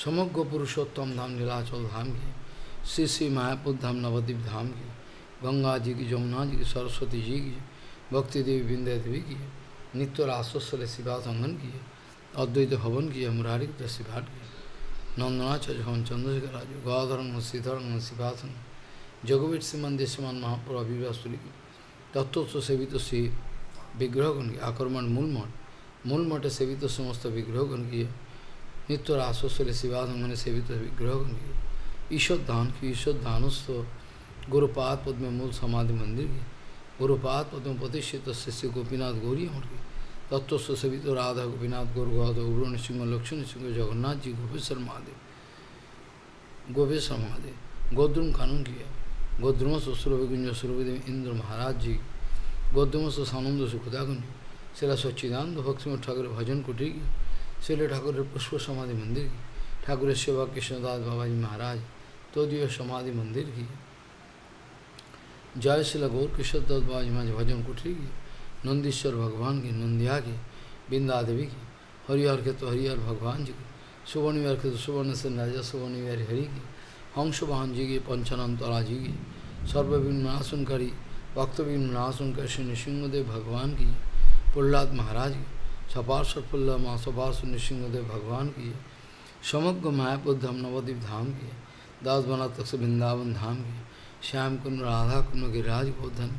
समग्र पुरुषोत्तम धाम नीलाचल धाम की, श्री श्री मायापुर धाम नवद्वीप धाम की, गंगा जी की, जमुना जी की, सरस्वती जी की, भक्ति देवी विंध्या देवी की, नित्य रासोत्सव शिवासंगन की, अद्वैत भवन की, मुरारी दस्यघाट की, नंदनाचार्य भवन चंद्रशेखर राजू, गौधरंग श्रीधरंग शिवासन, जगवीर श्रीमन देशमान महाप्रभु अभिवासुरी की, तत्व सेवित श्री विग्रहगण की, आक्रमण मूल मठ सेवित समस्त विग्रहगण की, नित्य रासोत्सव शिवासंगन सेवित विग्रहगण की, ईश्वर दान की, ईश्वर दानोत्सव गुरुपाद पद्म मूल समाधि मंदिर की, गुरुपाद पद्म प्रतिष्ठित श्री गोपीनाथ गौरी मठ की, तत्व सेवित राधा गोपीनाथ गौर गौधव उग्र नृसिंह लक्ष्मण नृसिंह जगन्नाथ जी, गोपेश्वर महादेव, गोद्रुम कानून किया, गोद्रुमस सुरभिकुंज सुरभिदेव इंद्र महाराज जी, गोद्रुमस सानंद सुखदागुन, श्रीला सच्चिदानंद भक्तिविनोद ठाकुर भजन कुटीर की, श्रील ठाकुर पुष्प समाधि मंदिर की, ठाकुर सेवा कृष्णदास बाबा जी महाराज तोदीय समाधि मंदिर की, जय श्रीला गौर कृष्णदास बाबा जी महाराज भजन कुटीर की, नंदीश्वर भगवान की, नंदिया की, बिंदा देवी की, हरिहर के तो हरिहर भगवान जी की, सुवर्ण विहार के तो सुवर्ण से राजा सुवर्ण विहार हरि की, हंसवाहन जी की, पंचानंतरा जी की, सर्वविघ्नाशनकारी भक्तविघ्नाशनकारी श्री नृसिंहदेव भगवान की, प्रहलाद महाराज की, सपार्षद प्रहलाद माँ सपार्षद नृसिंहदेव भगवान की, समग्र मायापुर धाम नवद्वीप धाम की, दास बना तक से वृंदावन धाम की, श्याम कुंड राधा कुंड गिरिराज गोधन,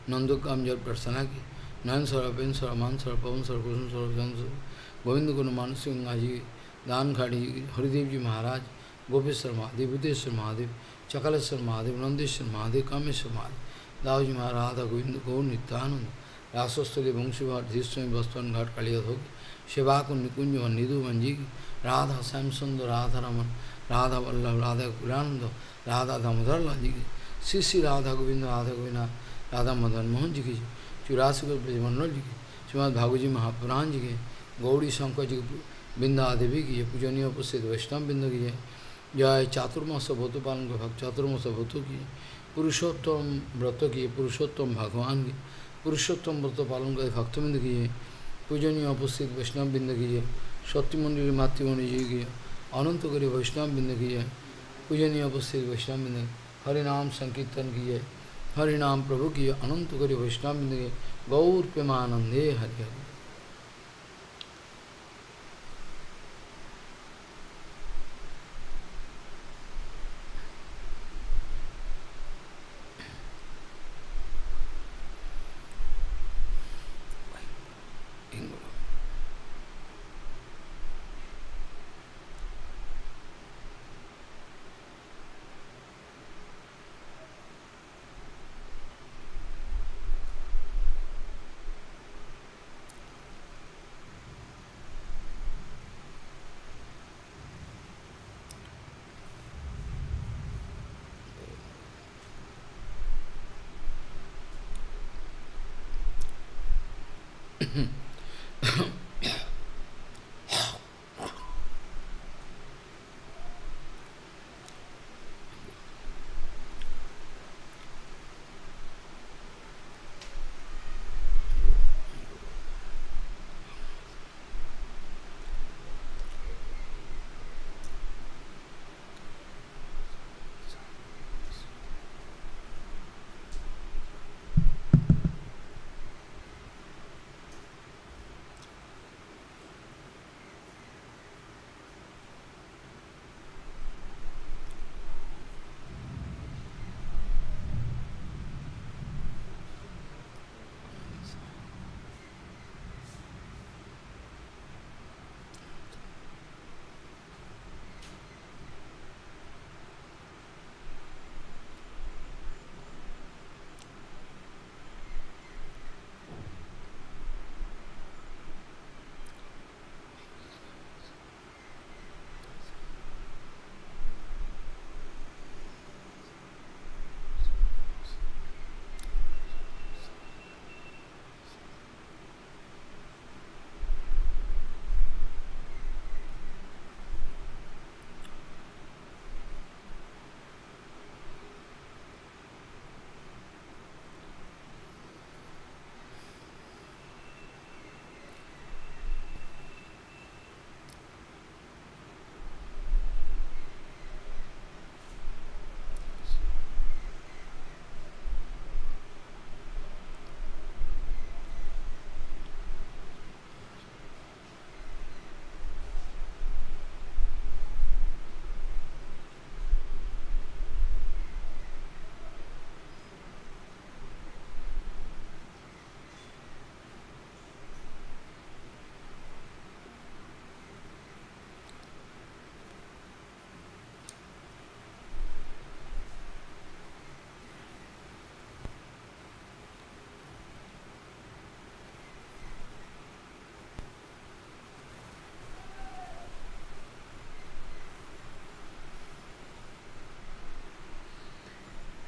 नंदोकाम जल प्रसना की, नयन सर अपेन सर अमान सर पवन सर कुसुम सर जन सर, गोविंद कुंड मानसी गंगा जी, दान घाटी जी, हरिदेव जी महाराज, गोपेश्वर महादेव, बुद्धेश्वर महादेव, चकलेश्वर महादेव, नंदेश्वर महादेव, कामेश्वर महादेव, दाऊजी महाराज, राधा गोविंद गौर नित्यानंद, रासस्थली वंशीवार धीस्वी बस्तवन घाट कालिया होगी, शिवा कुंड निकुंज वन निधु वन जी की, राधा श्याम सुंदर, राधा रमन, राधा वल्लभ, राधा कुलानंद, राधा दामोदर लाल जी की, श्री श्री राधा गोविंद राधा गोविंद राधा मदन मोहन जी की, 84 ब्रजमंडल जी की, श्रीमद भागवत जी महापुराण जी के, गौरी शंकर जी की, बिंदा देवी की, पूजनीय उपस्थित वैष्णव बिंदु की, जय चातुर्मास व्रत पालन के भक्त चातुर्मास व्रतों की, पुरुषोत्तम व्रत की, पुरुषोत्तम भगवान की, पुरुषोत्तम व्रत पालन के भक्तबिंद की, पूजनीय उपस्थित वैष्णव बिंद की, सत्यमंडली मातृमणि जी की, अनंत करी वैष्णव बिंद की, पूजनीय उपस्थित वैष्णव बिंद, हरिनाम संकीर्तन की, हरिनाम प्रभु की, अनंत करी वैष्णव बिंद की, गौर प्रेमानंदे Hari Hari.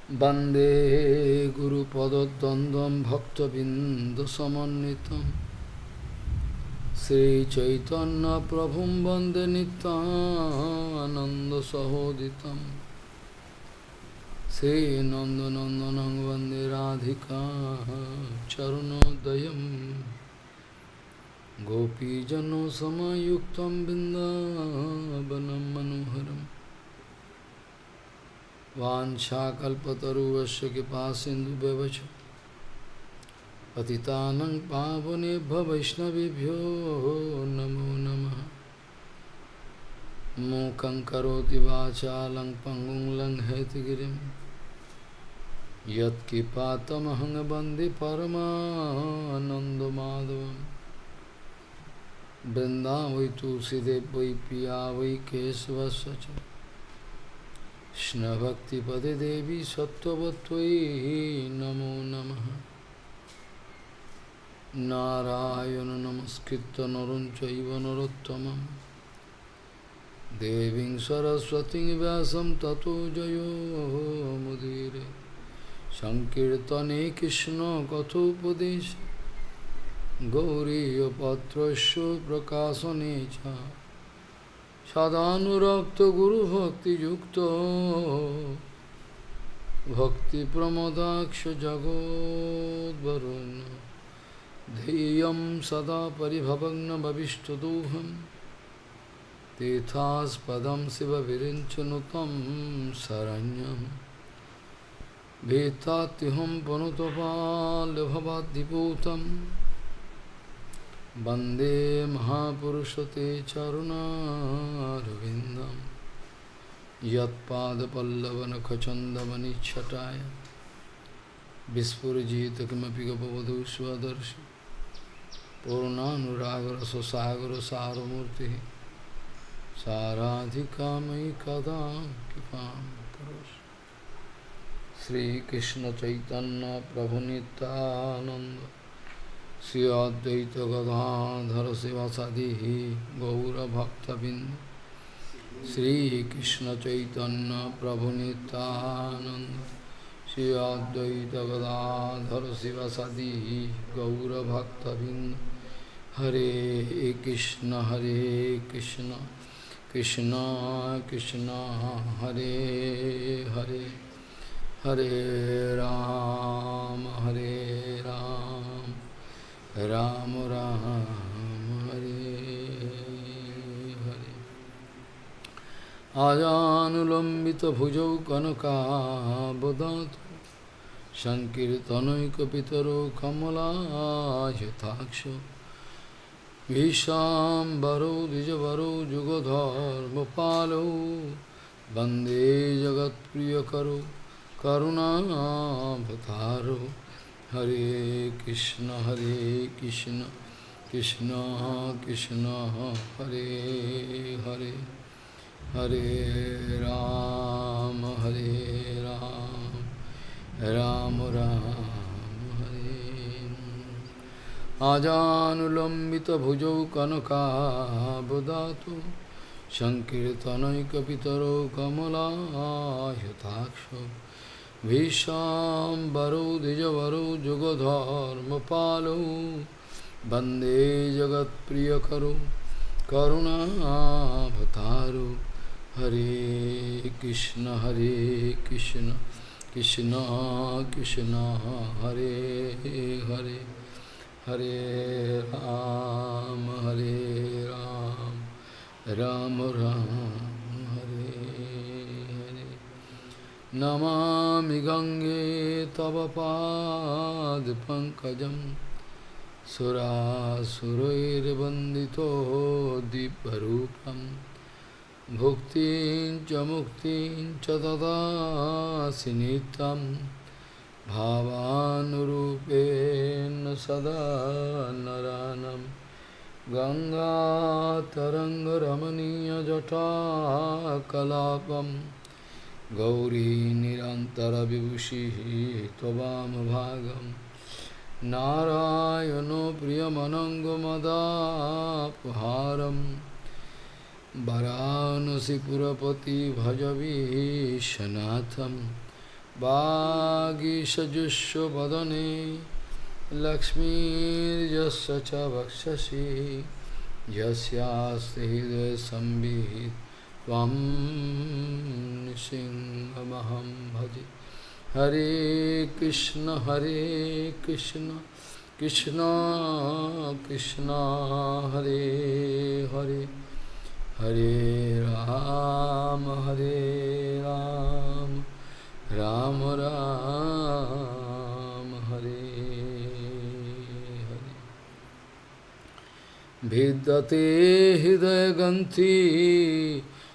Bande Guru Padadandam Bhaktavinda Samanitam Sri Chaitanya Prabhum Bande Nityananda Sahoditam Sri Nandanandanang Vande Radhika Charunodayam Gopijano Samayuktam Bindavanam Manoharam Vanchakalpataruvasya Kipasindhu Bevacha Patitanang Pavanebhyo Vaishnavibhyo Namo Namaha Mukhaṁ karoti vācālaṁ pangum langhetigirim Yat kipatamahang bandi paramanandamadhavam Vrindavai tulsidev vai piya vai kesavasya Krishna bhakti pade devi sattvatvai namo namaha Narayana namaskritta naram chaiva narottamam Deving Saraswati Vyasam Tato Jayo Mudire Sankirtane Krishna Kathopadesha Gauriya Patrasya Prakasanecha Sadhanurakta Guru Bhakti Yukta Bhakti Pramadaksha Jagod Varuna Dheyam Sada Paribhavagna Bhavishtaduham Tethas Padam Siva Virinchanutam Saranyam Vetatiham Panutapal Bhavadiputam Bande Mahapurushate Charunarvindam Yat Pada Pallavana Kachandamani Chataya Vispurjita Kimapi Gopavadhu Swadarshi Purnanuragara Sasagara Saramurti Saradhikamai Kadam Kipam Karosh Sri Krishna Chaitanya Prabhu Nityananda Sri Advaita Gadadhara Sivasadi Gaura Bhaktavinda Sri Krishna Chaitanya Prabhu Nityananda Sri Advaita Gadadhara Sivasadi Gaura Bhaktavinda Hare Krishna Krishna Krishna Hare Hare Hare Ram Ram Ram Hare Hare Ajanulambita bhujau kanaka bodhatu Sankirtanaika pitaro kamala yataksha Vishambaro Dijavaro Jugodharma Palo Bande Jagat Priyakaro Karuna Bhataro Hare Krishna Krishna Krishna Hare Hare Hare Ram Ram Hare Ajanulambita bhujau kanaka bodhatu Sankirtanaika pitaro kamala yataksha Vishambaro Dijavaro Jugodharma Palo Bande Jagat Priyakaro Karuna Bhataro Hare Krishna Krishna Krishna Hare Hare Hare Ram Ram Hare Hare Namami Gange Tava Pad Pankajam Surasurair Bandito Diparupam Bhuktin cha Dada Sinitam Bhavanurupena Sada Naranam Ganga Taranga Ramaniya Jata Kalapam Gauri Nirantara Vibhushi Tobam Bhagam Narayano Priyamanango Madhapaharam Varanasi Purapati Bhajavishanatham Vāgīṣajusya vadane Lakshmīr cha vakshasi Yasyāste hridaya sambhit Tvam nisinghamaham bhaji Hare Krishna Krishna Krishna Hare Hare Hare Rama Rama Rama Hare Hare Vidyate hridaya ganti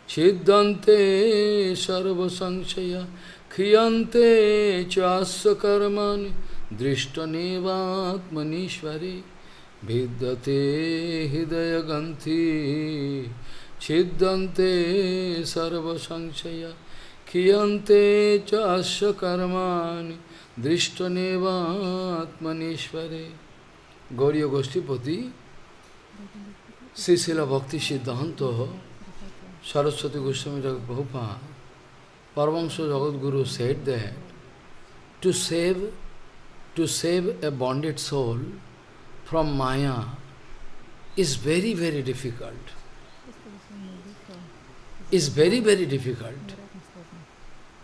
Chiddante sarva sanshaya Kriyante chasya karmani Drishtanevatmanishvari Vidyate hridaya ganti Chiddante sarva sanshaya Kriyante chasya karmani Drishtanevatmanishvari Gauriya Goshtipati Srila Bhakti Siddhanta Saraswati Goswami Prabhupada Paramahansa Jagadguru said that to save a bonded soul from Maya is very, very difficult. Is very, very difficult.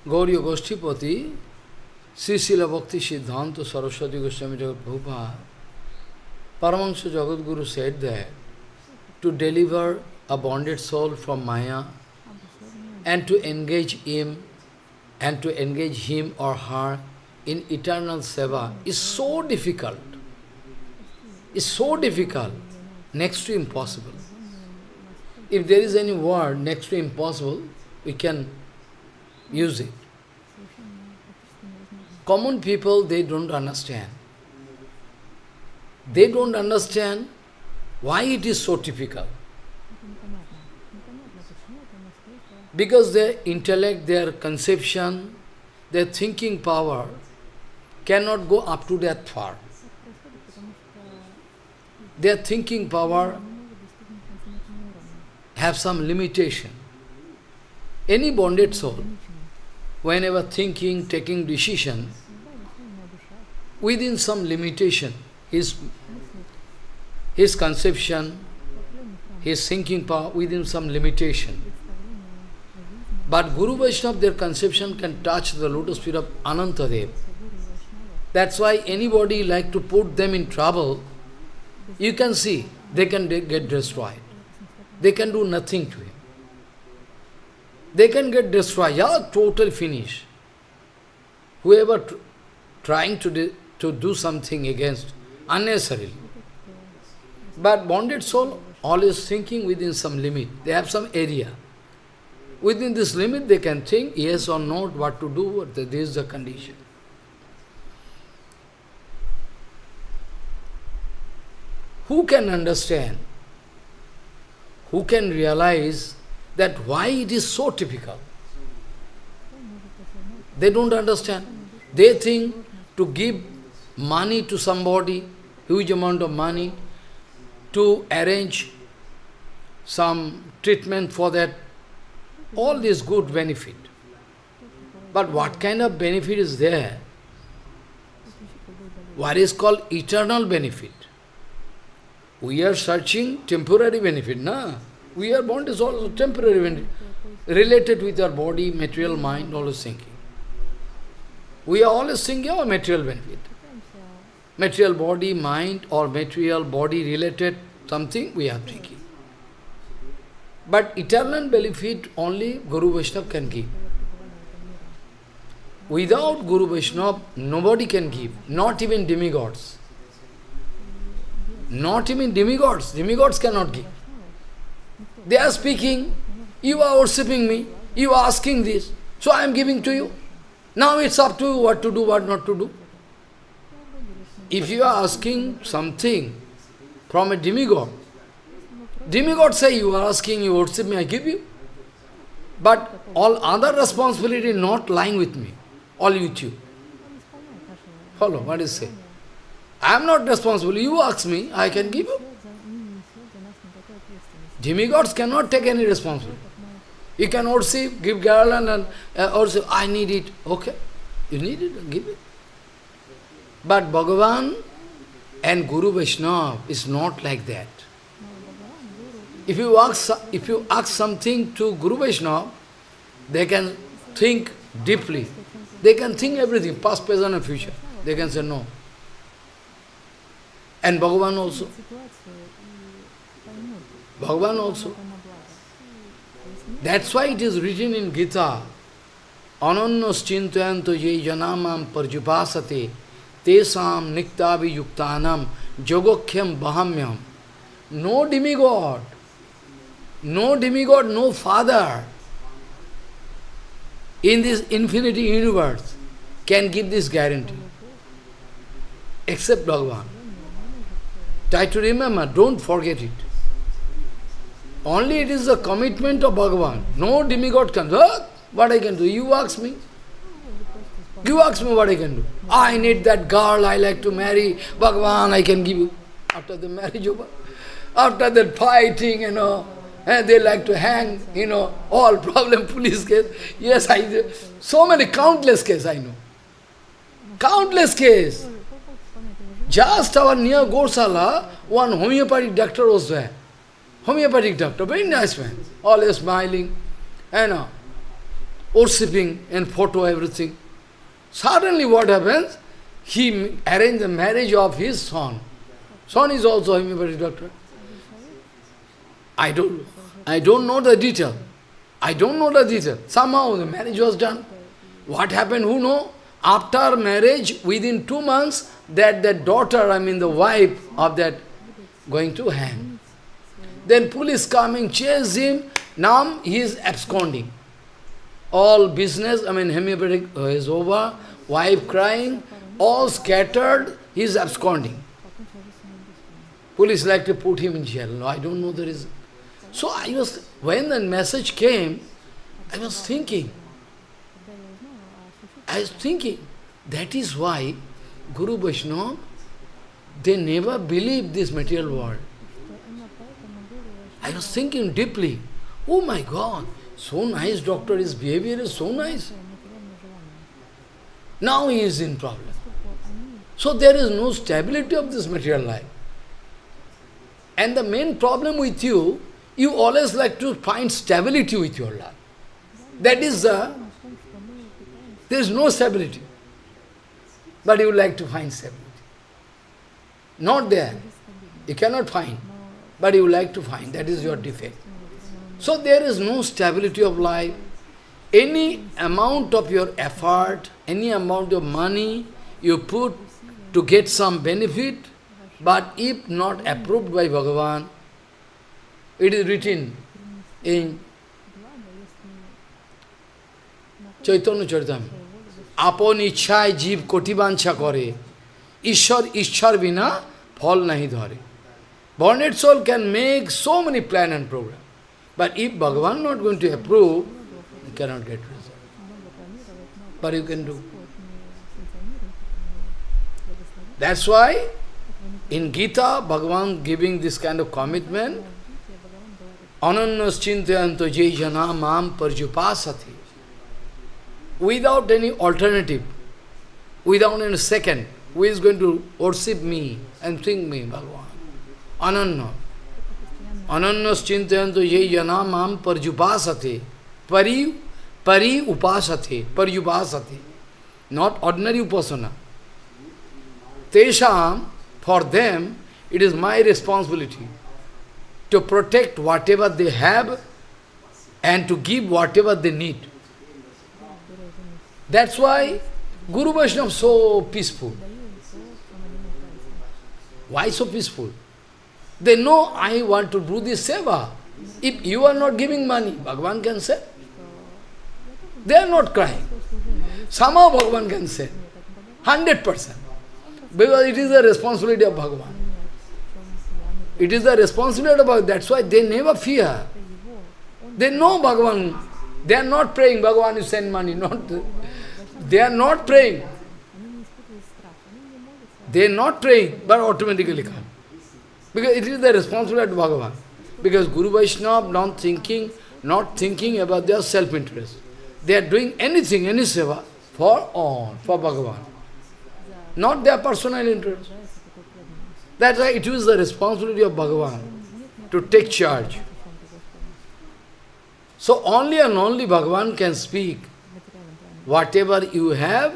Gauriya Goshtipati, Srila Bhakti Siddhanta Saraswati Goswami Prabhupada, Paramahansa Jagadguru said that to deliver a bonded soul from Maya and to engage him or her in eternal seva is so difficult. Is so difficult, next to impossible. If there is any word next to impossible, we can use it. Common people, they don't understand. They don't understand why it is so difficult. Because their intellect, their conception, their thinking power cannot go up to that far. Their thinking power have some limitation. Any bonded soul, whenever thinking, taking decision, within some limitation, his conception, his thinking power, within some limitation. But Guru Vaishnava, their conception can touch the lotus feet of Anantadev. That's why anybody like to put them in trouble, you can see, they can get destroyed. They can do nothing to him. They can get destroyed, total finish. Whoever trying to do something against, unnecessarily. But bonded soul always thinking within some limit. They have some area. Within this limit they can think yes or no, what to do, this is the condition. Who can understand? Who can realize that why it is so difficult? They don't understand. They think to give money to somebody, huge amount of money, to arrange some treatment for that, all this good benefit. But what kind of benefit is there? What is called eternal benefit? We are searching temporary benefit, na? We are born is also temporary benefit, related with our body, material, mind, always thinking. We are always thinking of material benefit. Material body, mind, or material body related something we are thinking. But eternal benefit only Guru Vaishnava can give. Without Guru Vaishnava, nobody can give, not even demigods. Not even demigods. Demigods cannot give. They are speaking, you are worshipping me, you are asking this, so I am giving to you. Now it's up to you what to do, what not to do. If you are asking something from a demigod, demigod say you are asking, you worship me, I give you. But all other responsibility not lying with me, all with you. Follow, what is say? I am not responsible, you ask me, I can give you. Demigods cannot take any responsibility. You can worship, give garland and worship, I need it, okay. You need it, give it. But Bhagavan and Guru Vaishnava is not like that. If you ask something to Guru Vaishnava, they can think deeply. They can think everything, past, present and future. They can say no. And Bhagavan also. Bhagavan also. That's why it is written in Gita, Anannos chintayanto ye janamam parjupasate tesam niktavi yuktanam jogokhyam bahamyam. No demigod, no father in this infinity universe can give this guarantee, except Bhagavan. Try to remember, don't forget it. Only it is the commitment of Bhagavan. No demigod can do. What I can do? You ask me. You ask me what I can do. I need that girl, I like to marry. Bhagavan, I can give you. After the marriage over, after that fighting, and they like to hang, all problem, police case. Yes, so many, countless cases I know. Countless cases. Just our near Gosala, one homeopathic doctor was there. Homeopathic doctor, very nice man, always smiling, worshipping and photo, everything. Suddenly what happens? He arranged the marriage of his son. Son is also a homeopathic doctor. I don't know the detail. I don't know the detail. Somehow the marriage was done. What happened, who knows? After marriage, within 2 months, that daughter, the wife of that, going to hang. Then police coming, chase him. Now he is absconding. All business, homeopathic is over. Wife crying, all scattered, he is absconding. Police like to put him in jail. No, I don't know the reason. So when the message came, I was thinking, that is why Guru Vaishnava, they never believe this material world. I was thinking deeply, oh my God, so nice doctor, his behavior is so nice. Now he is in problem. So there is no stability of this material life. And the main problem with you, you always like to find stability with your life. That is there is no stability. But you like to find stability. Not there. You cannot find. But you like to find. That is your defect. So there is no stability of life. Any amount of your effort, any amount of money you put to get some benefit, but if not approved by Bhagavan, it is written in Chaitanya Charitamrita, আপন ইচ্ছায় জীব কোটি বাঞ্ছা করে ঈশ্বর বিনা ফল নাহি ধরে. Born soul can make so many plan and program. But if Bhagavan not going to approve, you cannot get result. But you can do. That's why in Gita, Bhagavan giving this kind of commitment, Anannas chintayanto ye jana mam parjupasati. Without any alternative, without any second, who is going to worship me and think me, Bhagavan? Ananna. Anannas chintayanto ye jana mam parjupasati. Pari upasati. Paryupasati. Not ordinary upasana. Tesham, for them, it is my responsibility to protect whatever they have and to give whatever they need. That's why Guru Vaishnava is so peaceful. Why so peaceful? They know I want to do this seva. If you are not giving money, Bhagavan can say. They are not crying. Somehow Bhagavan can say. 100%. Because it is the responsibility of Bhagavan. It is the responsibility of Bhagavan. That's why they never fear. They know Bhagavan. They are not praying, Bhagavan, you send money. They are not praying. They are not praying, but automatically come. Because it is the responsibility of Bhagavan. Because Guru Vaishnava not thinking about their self-interest. They are doing anything, any seva, for Bhagavan. Not their personal interest. That's why it is the responsibility of Bhagavan to take charge. So only and only Bhagavan can speak. Whatever you have,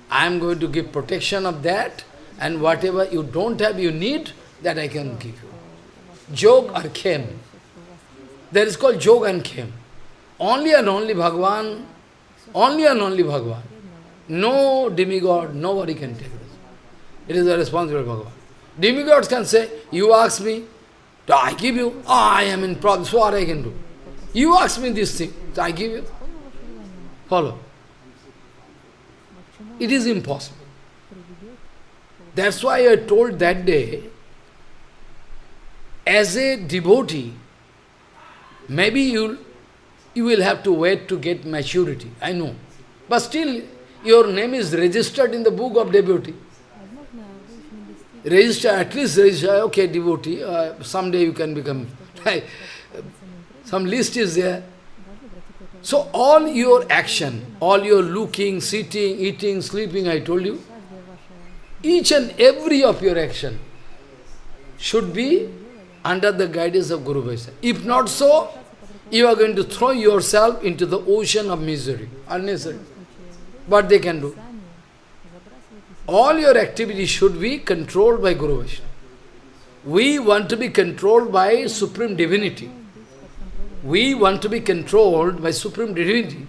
I am going to give protection of that, and whatever you don't have, you need, that I can give you. Jog or 𝐾𝐻. That is called Jog and 𝐾𝐻. Only and only Bhagavan, only and only Bhagavan. No demigod, nobody can take this. It is the responsibility of Bhagavan. Demigods can say, you ask me, so I give you. Oh, I am in problem, so what I can do? You ask me this thing, so I give you. Follow. It is impossible. That's why I told that day, as a devotee, maybe you will have to wait to get maturity, I know. But still, your name is registered in the book of devotee. Register, at least register, okay, devotee, someday you can become, some list is there. So all your action, all your looking, sitting, eating, sleeping, I told you, each and every of your action should be under the guidance of Guru Vaishnava. If not so, you are going to throw yourself into the ocean of misery, unnecessary. What they can do? All your activities should be controlled by Guru Vaishnava. We want to be controlled by Supreme Divinity. We want to be controlled by Supreme Divinity.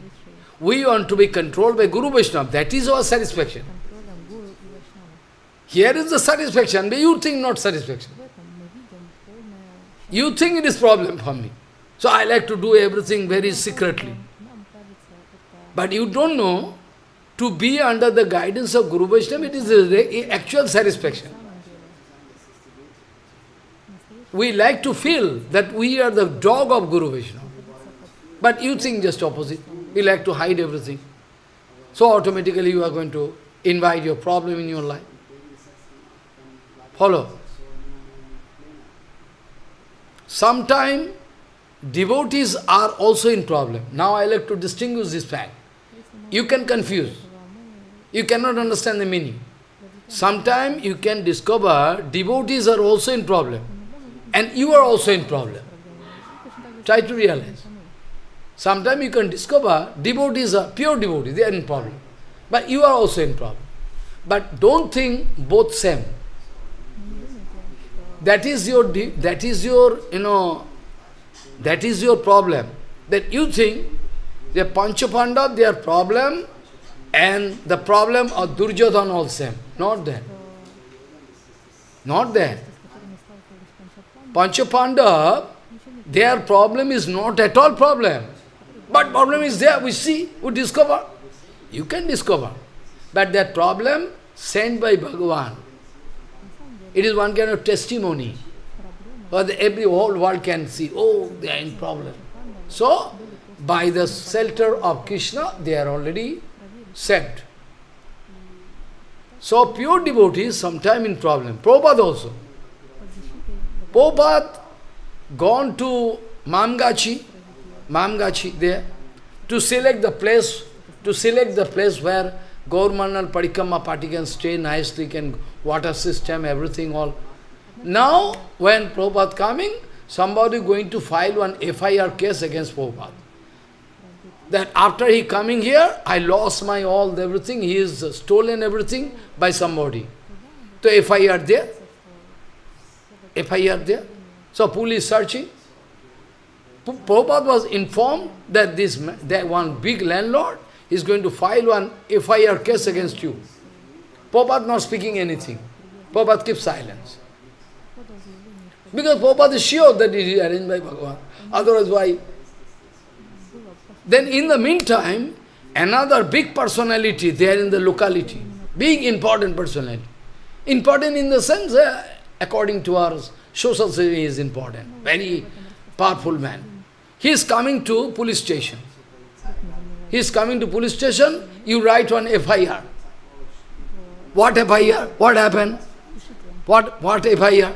We want to be controlled by Guru Vaishnava. That is our satisfaction. Here is the satisfaction, but you think not satisfaction. You think it is problem for me. So I like to do everything very secretly. But you don't know, to be under the guidance of Guru Vaishnava, it is the actual satisfaction. We like to feel that we are the dog of Guru Vaishnava. But you think just opposite. We like to hide everything. So automatically you are going to invite your problem in your life. Follow. Sometimes devotees are also in problem. Now I like to distinguish this fact. You can confuse. You cannot understand the meaning. Sometimes you can discover devotees are also in problem. And you are also in problem. Try to realize. Sometimes you can discover devotees are pure devotees, they are in problem. But you are also in problem. But don't think both same. That is your problem. That you think the Panchapandava, their problem, and the problem of Duryodhana all same. Not there. Not there. Panchapandava, their problem is not at all problem. But problem is there, we see, we discover. You can discover. But that problem sent by Bhagavan, it is one kind of testimony. But every whole world can see, oh, they are in problem. So, by the shelter of Krishna, they are already saved. So, pure devotees sometime in problem. Prabhupada also. Prabhupada gone to Mamgachi there, to select the place where Gaurmandal Parikama party can stay nicely, can water system, everything all. Now, when Prabhupada coming, somebody going to file one FIR case against Prabhupada. That after he coming here, I lost my all, everything, he is stolen everything by somebody. So FIR there. FIR there. So police searching. Prabhupada was informed that that one big landlord is going to file one FIR case against you. Prabhupada not speaking anything. Prabhupada keeps silence. Because Prabhupada is sure that it is arranged by Bhagavan. Otherwise, why? Then in the meantime, another big personality there in the locality, big important personality. Important in the sense, according to our social system, he is important. Very powerful man. He is coming to police station. He is coming to police station, you write one FIR. What FIR? What happened? What FIR?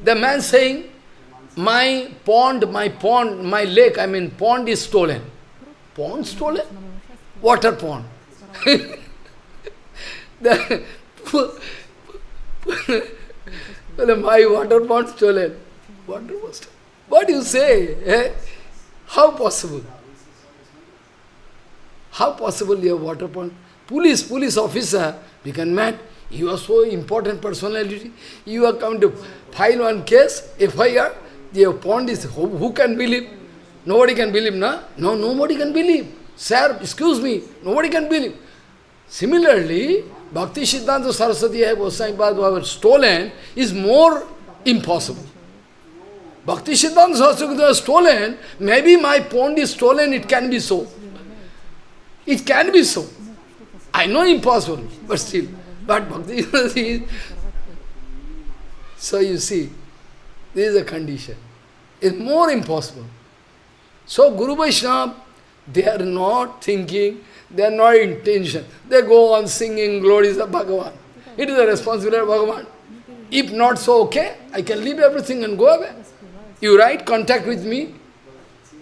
The man saying, my lake, pond is stolen. Pond stolen? Water pond. The, my water pot stolen. Water was stolen. What do you say? Eh? How possible? How possible your water pond? Police officer, we can mad. You are so important personality. You are come to file one case, FIR. Your pond is, who can believe? Nobody can believe, na? No, nobody can believe. Sir, excuse me, nobody can believe. Similarly, Bhakti Siddhanta Saraswati was stolen is more impossible. Bhakti Siddhanta Saraswati was stolen, maybe my pond is stolen, it can be so. It can be so. I know impossible, but still. But Bhakti is... So you see, this is a condition. It's more impossible. So Guru Vaishnava, they are not thinking, they are not intention. They go on singing glories of Bhagavan. It is the responsibility of Bhagavan. If not so, okay, I can leave everything and go away. You write contact with me,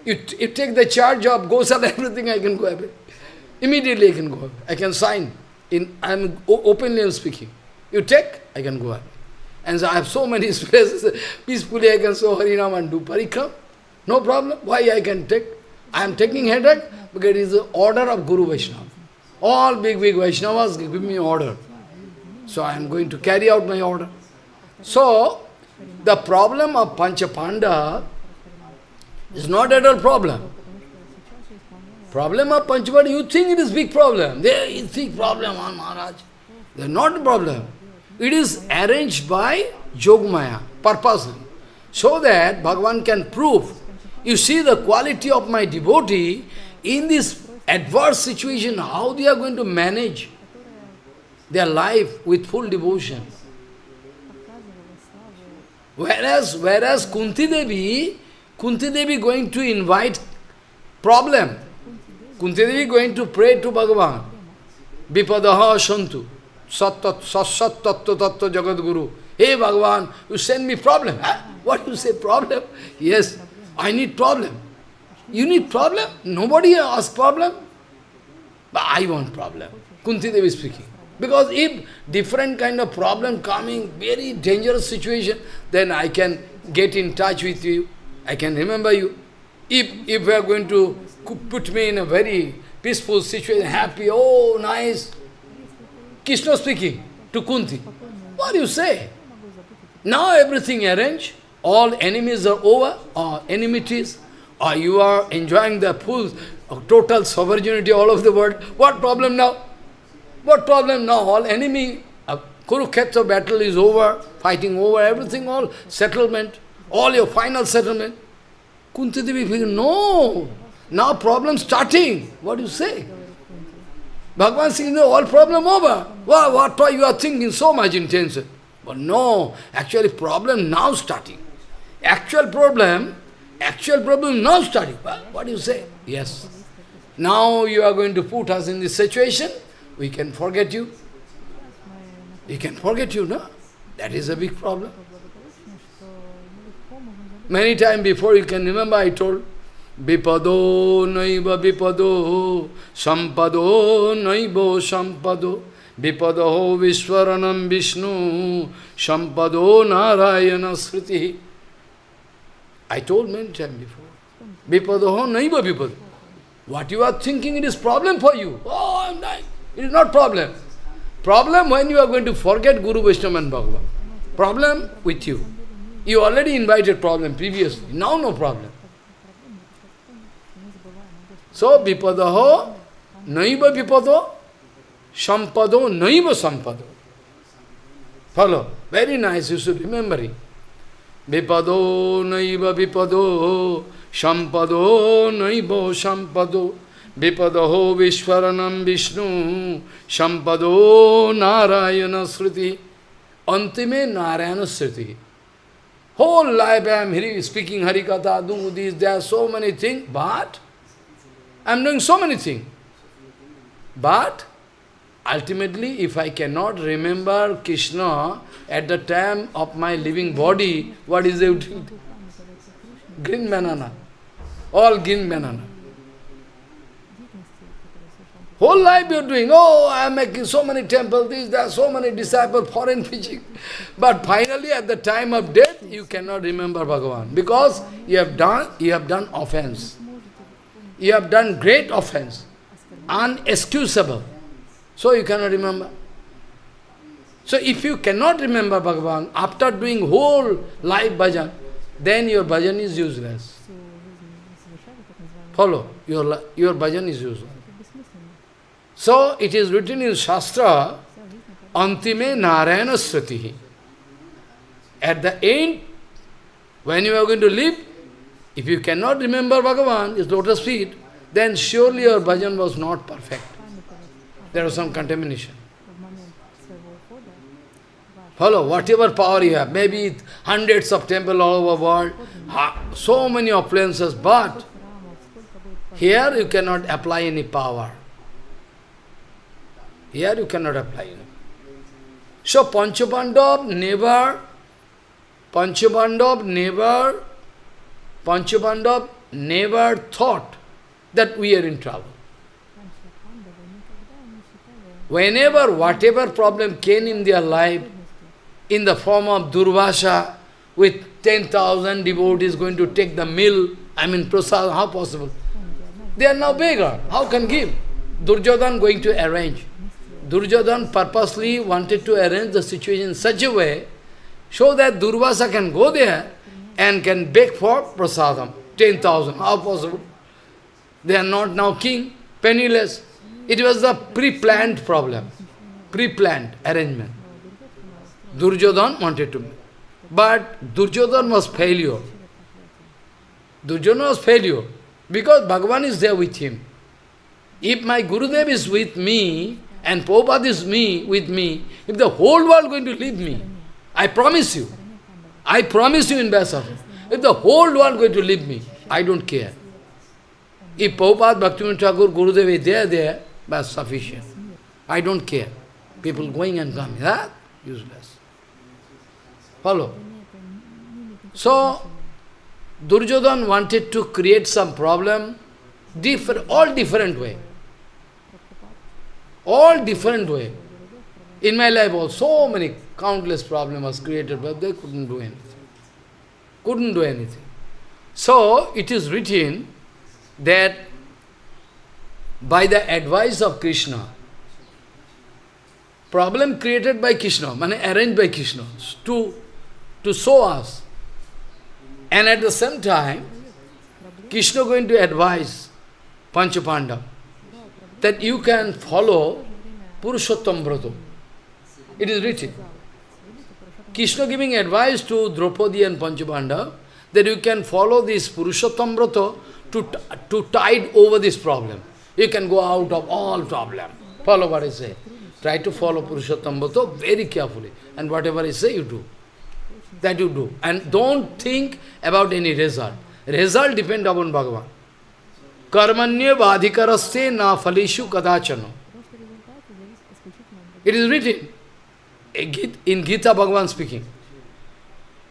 you take the charge of Gosala, everything, I can go away. Immediately I can go away. I can sign. I am openly speaking. You take, I can go away. And so I have so many places, peacefully I can show Harinam and do parikram. No problem. Why I can take? I am taking headache because it is the order of Guru Vaishnava. All big Vaishnavas give me order. So I am going to carry out my order. So, the problem of Panchapanda is not at all problem. Problem of Panchapanda, you think it is big problem. There is big problem on Maharaj. They are not a problem. It is arranged by Yogmaya, purposely, so that Bhagavan can prove. You see the quality of my devotee in this adverse situation, how they are going to manage their life with full devotion. Whereas Kunti Devi going to invite problem. Kunti Devi going to pray to Bhagavan. Vipadaha Shantu. Sat Tattva Tattva Jagat Guru. Hey Bhagavan, you send me problem. Huh? What you say, problem? Yes, I need problem. You need problem? Nobody asks problem. But I want problem. Kunti Devi speaking. Because if different kind of problem coming, very dangerous situation, then I can get in touch with you. I can remember you. If you are going to put me in a very peaceful situation, happy, oh nice. Krishna speaking to Kunti. What do you say? Now everything arranged, all enemies are over, or enmities, or you are enjoying the full, total sovereignty all over the world. What problem now? What problem now? All enemy, Kurukshetra battle is over, fighting over, everything, all settlement, all your final settlement. Kunti Devi figure, no, now problem starting. What do you say? Bhagavan saying, all problem over. What you are thinking so much intention? But no, actually problem now starting. Actual problem now starting. What do you say? Yes. Now you are going to put us in this situation, we can forget you. We can forget you, no? That is a big problem. Many times before, you can remember I told, Vipado naiva vipado, sampado naivo sampado, vipado vishwaranam Vishnu, sampado narayana sriti. I told many times before, vipado naiva vipado. What you are thinking, it is problem for you. Oh, I am dying. It is not problem. Problem when you are going to forget Guru Vaishnava and Bhagavan. Problem with you. You already invited problem previously. Now no problem. So, vipadaho, naiva vipado, sampado, naiva sampado. Follow. Very nice, you should remember it. Vipado, naiva vipado, sampado, naiva sampado. Vipadaho Vishwaranam Vishnu, sampado Narayana Sriti. Antime Narayana Sriti. Whole life I am speaking Harikatha, doing this, there are so many things, but I am doing so many things. But ultimately, if I cannot remember Krishna at the time of my living body, what is the utility? Green banana. All green banana. Whole life you are doing, oh, I am making so many temples, this, that, so many disciples, foreign preaching. But finally, at the time of death, you cannot remember Bhagavan. Because you have done offense. You have done great offense. Unexcusable. So you cannot remember. So if you cannot remember Bhagavan, after doing whole life bhajan, then your bhajan is useless. Follow? Your bhajan is useless. So it is written in Shastra, Antime Narayana Sratihi. At the end, when you are going to live, if you cannot remember Bhagavan, his lotus feet, then surely your bhajan was not perfect. There was some contamination. Follow, whatever power you have, maybe hundreds of temples all over the world, so many opulences, but here you cannot apply any power. Here you cannot apply any. So Panchapandav never thought that we are in trouble. Whenever, whatever problem came in their life, in the form of Durvasa, with 10,000 devotees going to take the meal, prasad, how possible? They are now beggar, how can give? Duryodhana going to arrange. Duryodhana purposely wanted to arrange the situation in such a way, so that Durvasa can go there and can beg for prasadam, 10,000, how possible? They are not now king, penniless. It was the pre-planned problem, pre-planned arrangement. Duryodhana wanted to make. But Duryodhana was failure. Duryodhana was failure, because Bhagavan is there with him. If my Gurudev is with me, and Prabhupada is with me, if the whole world is going to leave me, I promise you in Vyasa, if the whole world is going to leave me, I don't care. If Prabhupada, Bhaktivinod Thakur, Gurudev is there, that's sufficient. I don't care. People going and coming, that useless. Follow? So, Duryodhana wanted to create some problem, all different way. All different way. In my life also, so many countless problems was created, but they couldn't do anything. Couldn't do anything. So, it is written that by the advice of Krishna, problem created by Krishna, arranged by Krishna, to show us. And at the same time, Krishna going to advise Panchapandava that you can follow Purushottam Vrata. It is written. Krishna giving advice to Draupadi and Panchapandava that you can follow this Purushottam Vrata to tide over this problem. You can go out of all problem. Follow what I say. Try to follow Purushottam Vrata very carefully. And whatever I say, you do. That you do. And don't think about any result. Result depends upon Bhagavan. Karmanya vadhikaraste na phalishu kadachano. It is written. In Gita, Bhagavan speaking.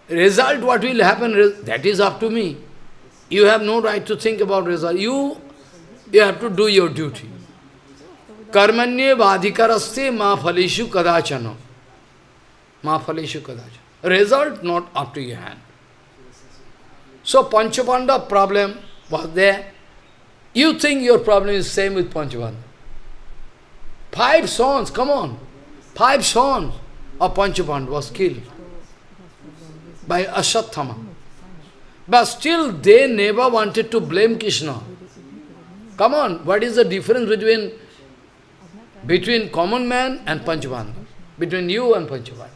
Result, what will happen, that is up to me. You have no right to think about result. You have to do your duty. Karmanya vadhikaraste ma phalishu kadachano. Ma phalishu kadachano. Result not up to your hand. So Panchapandava problem was there. You think your problem is same with Panchapandava. 5 sons, come on. 5 sons of Panchapandava was killed by Ashwathama. But still they never wanted to blame Krishna. Come on, what is the difference between common man and Panchapandava? Between you and Panchapandava?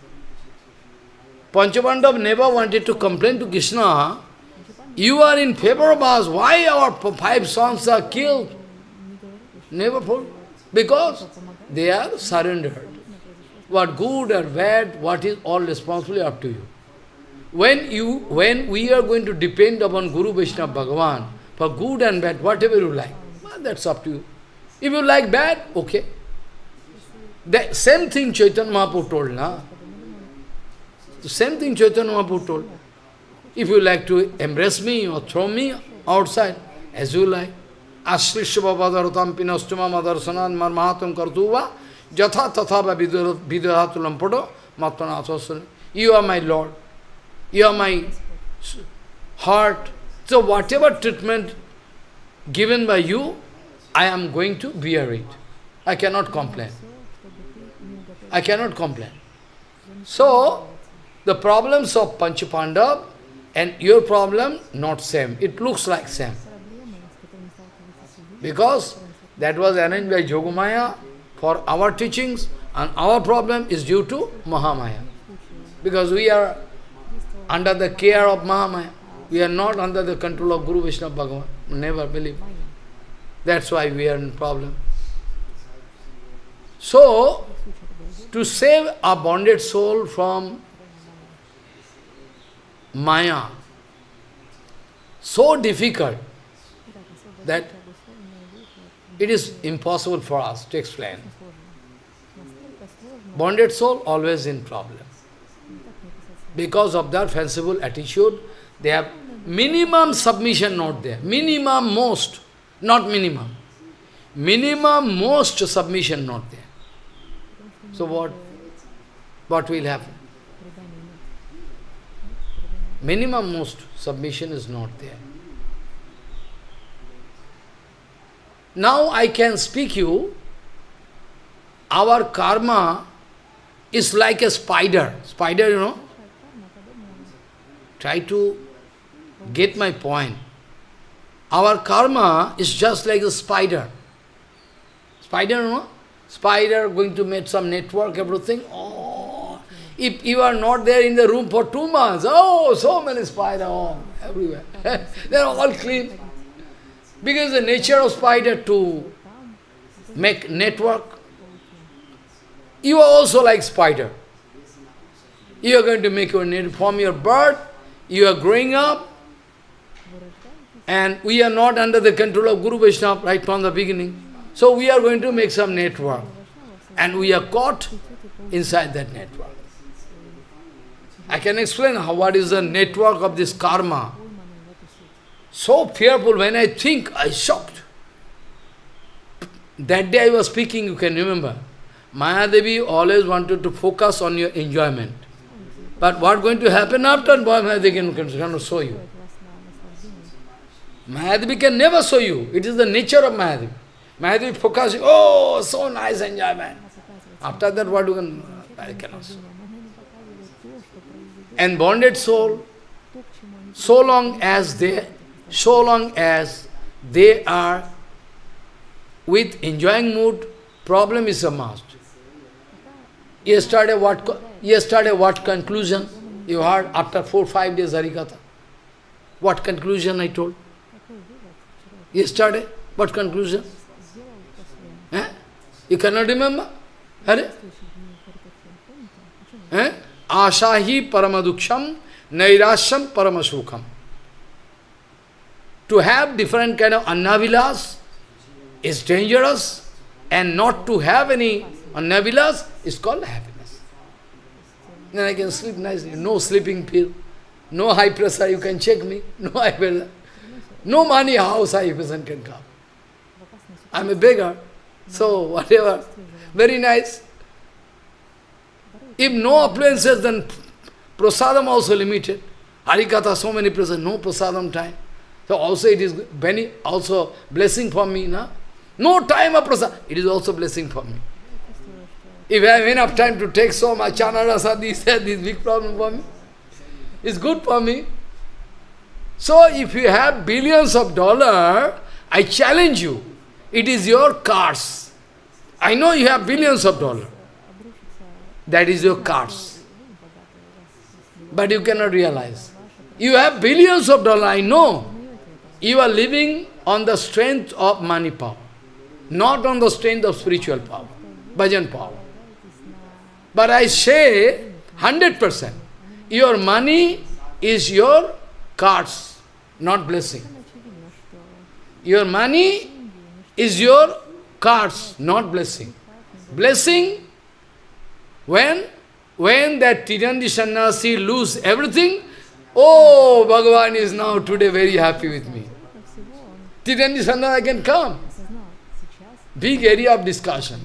Panchapandava never wanted to complain to Krishna, you are in favor of us, why our 5 sons are killed? Never told. Because they are surrendered. What good or bad, what is all responsibility up to you. When we are going to depend upon Guru Vaishnava Bhagavan for good and bad, whatever you like, that's up to you. If you like bad, okay. The same thing Chaitanya Mahaprabhu told, na? The same thing Chaitanya Mahaprabhu told. If you like to embrace me or throw me outside, as you like, Ashrishva Vadarutam Pinostuma Madarsanan Marmahatam Kartuva Jatha Tathava Viduratulam Podo Matanathosana. You are my Lord. You are my heart. So whatever treatment given by you, I am going to bear it. I cannot complain. I cannot complain. So, the problems of Panchapandav and your problem, not same. It looks like same. Because that was arranged by Yogamaya for our teachings, and our problem is due to Mahamaya. Because we are under the care of Mahamaya. We are not under the control of Guru Vishnu Bhagavan. Never believe. That's why we are in problem. So, to save a bonded soul from Maya, so difficult that it is impossible for us to explain. Bonded soul always in problem. Because of their fanciful attitude, they have minimum submission not there. Minimum most, not minimum. Minimum most submission not there. So what will happen? Minimum most submission is not there. Now I can speak you, our karma is like a spider. Spider, you know? Try to get my point. Our karma is just like a spider. Spider, you know? Spider going to make some network, everything. Oh, if you are not there in the room for 2 months, oh, so many spiders, oh, everywhere. They are all clean. Because the nature of spider to make network. You are also like spider. You are going to make your net from your birth. You are growing up. And we are not under the control of Guru Vaishnava right from the beginning. So we are going to make some network. And we are caught inside that network. I can explain what is the network of this karma. So fearful, when I think, I shocked. That day I was speaking, you can remember. Mayadevi always wanted to focus on your enjoyment. But what going to happen after, Mayadevi cannot show you. Mayadevi can never show you. It is the nature of Mayadevi. Mayadevi focuses, oh, so nice enjoyment. After that, what you can, I cannot show. And bonded soul, so long as they are with enjoying mood, problem is a must. Yesterday what conclusion you heard after 4-5 days Harikatha? What conclusion I told? Yesterday, what conclusion? Eh? You cannot remember? Hare? Eh? Ashahi paramaduksham, nairasham paramasukham. To have different kind of annavilas is dangerous, and not to have any annavilas is called happiness. Then I can sleep nicely. No sleeping pill, no high pressure, you can check me, no high pressure. No money, house high pressure can come. I am a beggar, so whatever, very nice. If no appliances, then prasadam also limited. Harikatha, so many prasadam, no prasadam time. So also it is also blessing for me. No time of prasadam, it is also blessing for me. If I have enough time to take so much chanarasa, this big problem for me. It's good for me. So if you have billions of dollars, I challenge you. It is your curse. I know you have billions of dollars. That is your curse. But you cannot realize. You have billions of dollars, I know. You are living on the strength of money power, not on the strength of spiritual power, bhajan power. But I say 100%, your money is your curse, not blessing. Your money is your curse, not blessing. Blessing, when that Tirandi Sannyasi lose everything, oh, Bhagavan is now today very happy with me. Tirandi Sandas I can come. Big area of discussion.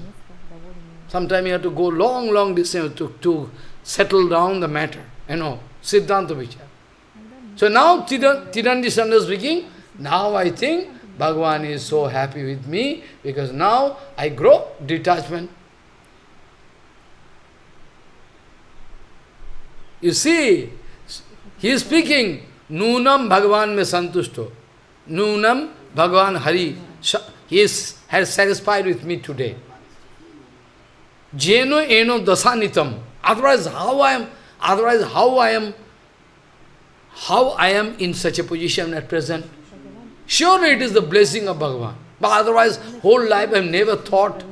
Sometimes you have to go long distance to settle down the matter. Siddhanta Vichar. So now Tirandi Sandas speaking, now I think Bhagavan is so happy with me because now I grow detachment. You see, he is speaking, Nunam Bhagavan me santushto. Nunam Bhagavan Hari. He has satisfied with me today. Jeno eno dasanitam. Otherwise how I am in such a position at present? Surely it is the blessing of Bhagavan. But otherwise, whole life I have never thought.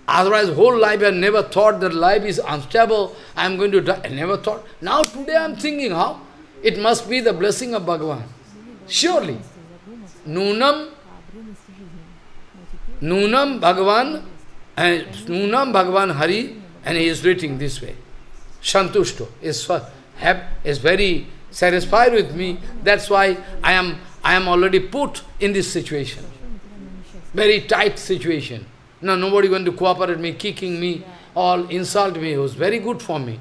That life is unstable. I am going to die. I never thought. Now today I am thinking how? It must be the blessing of Bhagavan. Surely. Nunam Bhagavan Hari, and he is writing this way. Santushto is very satisfied with me. That's why I am already put in this situation. Very tight situation. Now nobody going to cooperate me, kicking me, or insult me. It was very good for me.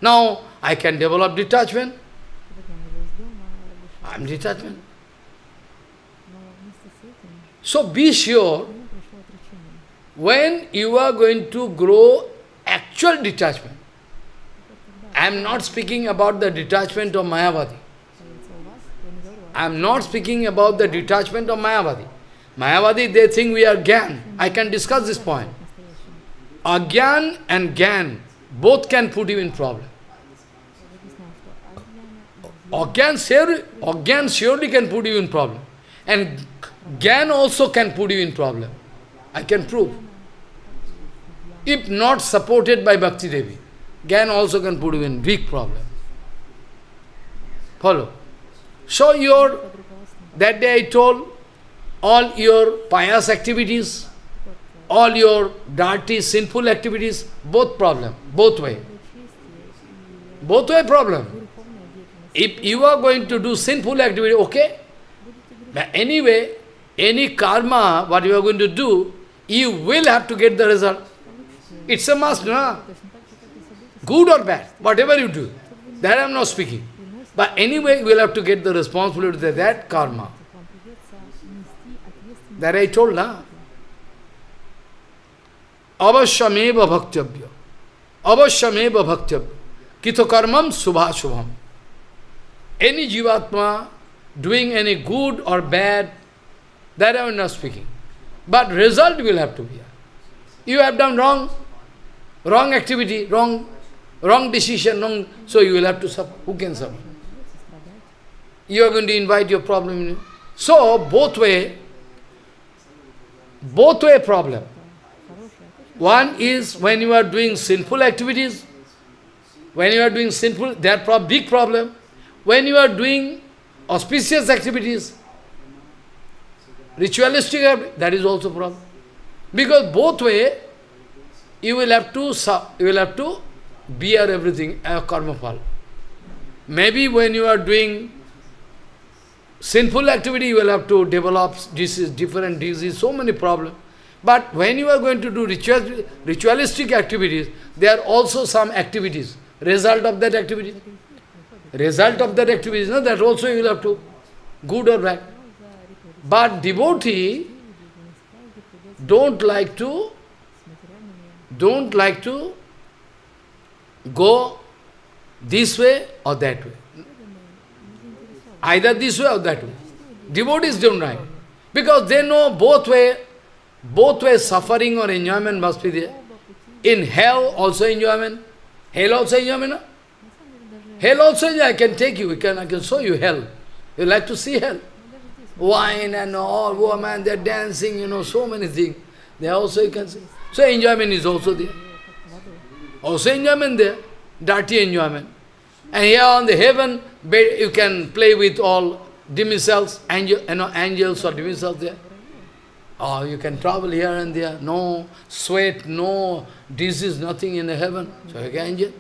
Now I can develop detachment. I am detachment. So be sure, when you are going to grow actual detachment, I am not speaking about the detachment of Mayavadi. Mayavadi, they think we are Gyan. I can discuss this point. Agyan and Gyan, both can put you in problem. Agyan surely can put you in problem. And Gyan also can put you in problem. I can prove. If not supported by Bhakti Devi, Gyan also can put you in big problem. Follow. So that day I told, all your pious activities, all your dirty, sinful activities, both problem, both way. Both way problem. If you are going to do sinful activity, okay. But anyway, any karma, what you are going to do, you will have to get the result. It's a must, no? Good or bad, whatever you do. That I am not speaking. But anyway, you will have to get the responsibility for that karma. That I told, na? Avashyameva bhaktyabhya. Avashyameva bhaktyabhya. Kito karmam subha shubham. Any jivatma doing any good or bad, that I am not speaking. But result will have to be. You have done wrong activity, wrong decision, so you will have to suffer. Who can suffer? You are going to invite your problem in you. So, both way problem. One is when you are doing sinful activities, they are big problem. When you are doing auspicious activities, ritualistic activities, that is also problem. Because both way, you will have to bear everything, karma phala. Maybe when you are doing sinful activity, you will have to develop different diseases, so many problems. But when you are going to do ritualistic activities, there are also some activities, result of that activity. No, that also you will have to, good or bad. But devotee don't like to go this way or that way. Either this way or that way. Devotees don't like. Because they know both way suffering or enjoyment must be there. In hell also enjoyment. Hell also enjoyment, no? Hell also enjoyment. I can take you, I can show you hell. You like to see hell? Wine and all, woman, they're dancing, so many things. There also you can see. So enjoyment is also there. Also enjoyment there, dirty enjoyment. And here on the heaven, you can play with all demicells, angels or demicells there. Or you can travel here and there, no sweat, no disease, nothing in the heaven. So you can enjoy.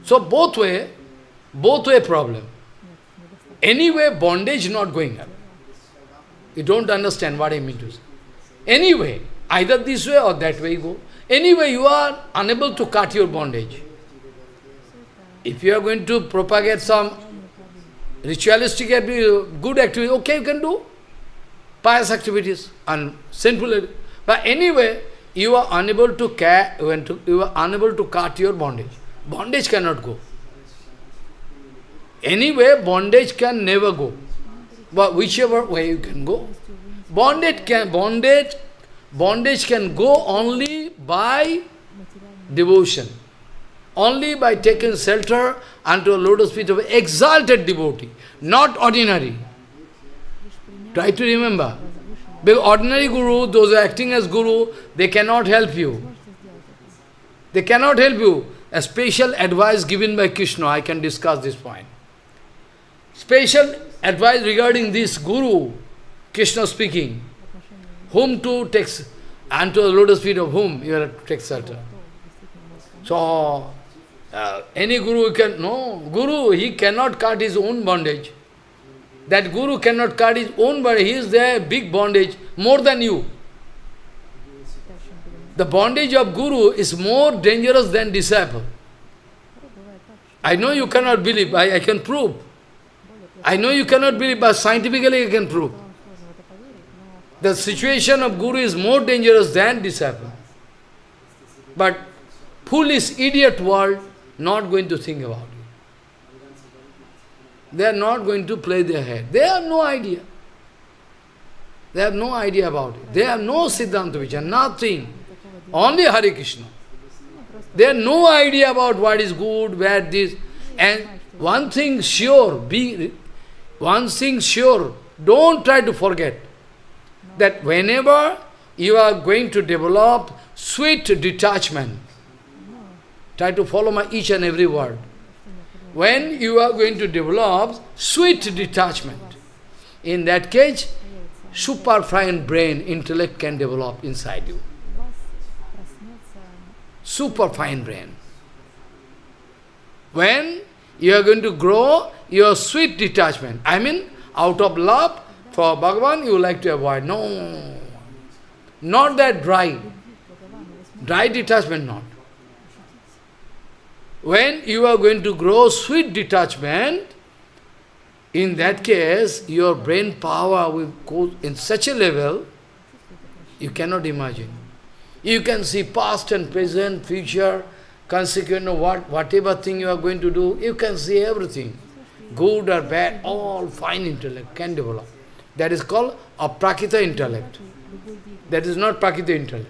So both way problem. Anyway, bondage not going up. You don't understand what I mean to say. Anyway, either this way or that way you go. Anyway, you are unable to cut your bondage. If you are going to propagate some ritualistic activity, good activity, okay, you can do pious activities and sinful activities. But anyway, you are unable to cut your bondage. Bondage cannot go. Anyway, bondage can never go. But whichever way you can go, bondage can go only by devotion. Only by taking shelter unto a lotus feet of an exalted devotee, not ordinary. Try to remember. Because ordinary guru, those who are acting as guru, they cannot help you. They cannot help you. A special advice given by Krishna, I can discuss this point. Special advice regarding this guru, Krishna speaking, whom to take, unto the lotus feet of whom you have to take shelter. So, any guru can, no, guru, he cannot cut his own bondage. That guru cannot cut his own bondage, he is there, big bondage, more than you. The bondage of guru is more dangerous than disciple. I know you cannot believe, I can prove. I know you cannot believe, but scientifically I can prove. The situation of guru is more dangerous than disciple. But foolish, idiot world not going to think about it. They are not going to play their head. They have no idea. They have no idea about it. They have no Siddhanta Vichara, nothing. Only Hare Krishna. They have no idea about what is good, where this. And one thing sure, don't try to forget that whenever you are going to develop sweet detachment, try to follow my each and every word. When you are going to develop sweet detachment, in that case, superfine brain, intellect can develop inside you. Superfine brain. When you are going to grow your sweet detachment, I mean, out of love for Bhagavan, you like to avoid. No, not that dry. Dry detachment, not. When you are going to grow sweet detachment, in that case, your brain power will go in such a level, you cannot imagine. You can see past and present, future, consequent of whatever thing you are going to do, you can see everything. Good or bad, all fine intellect can develop. That is called aprakita intellect. That is not prakita intellect.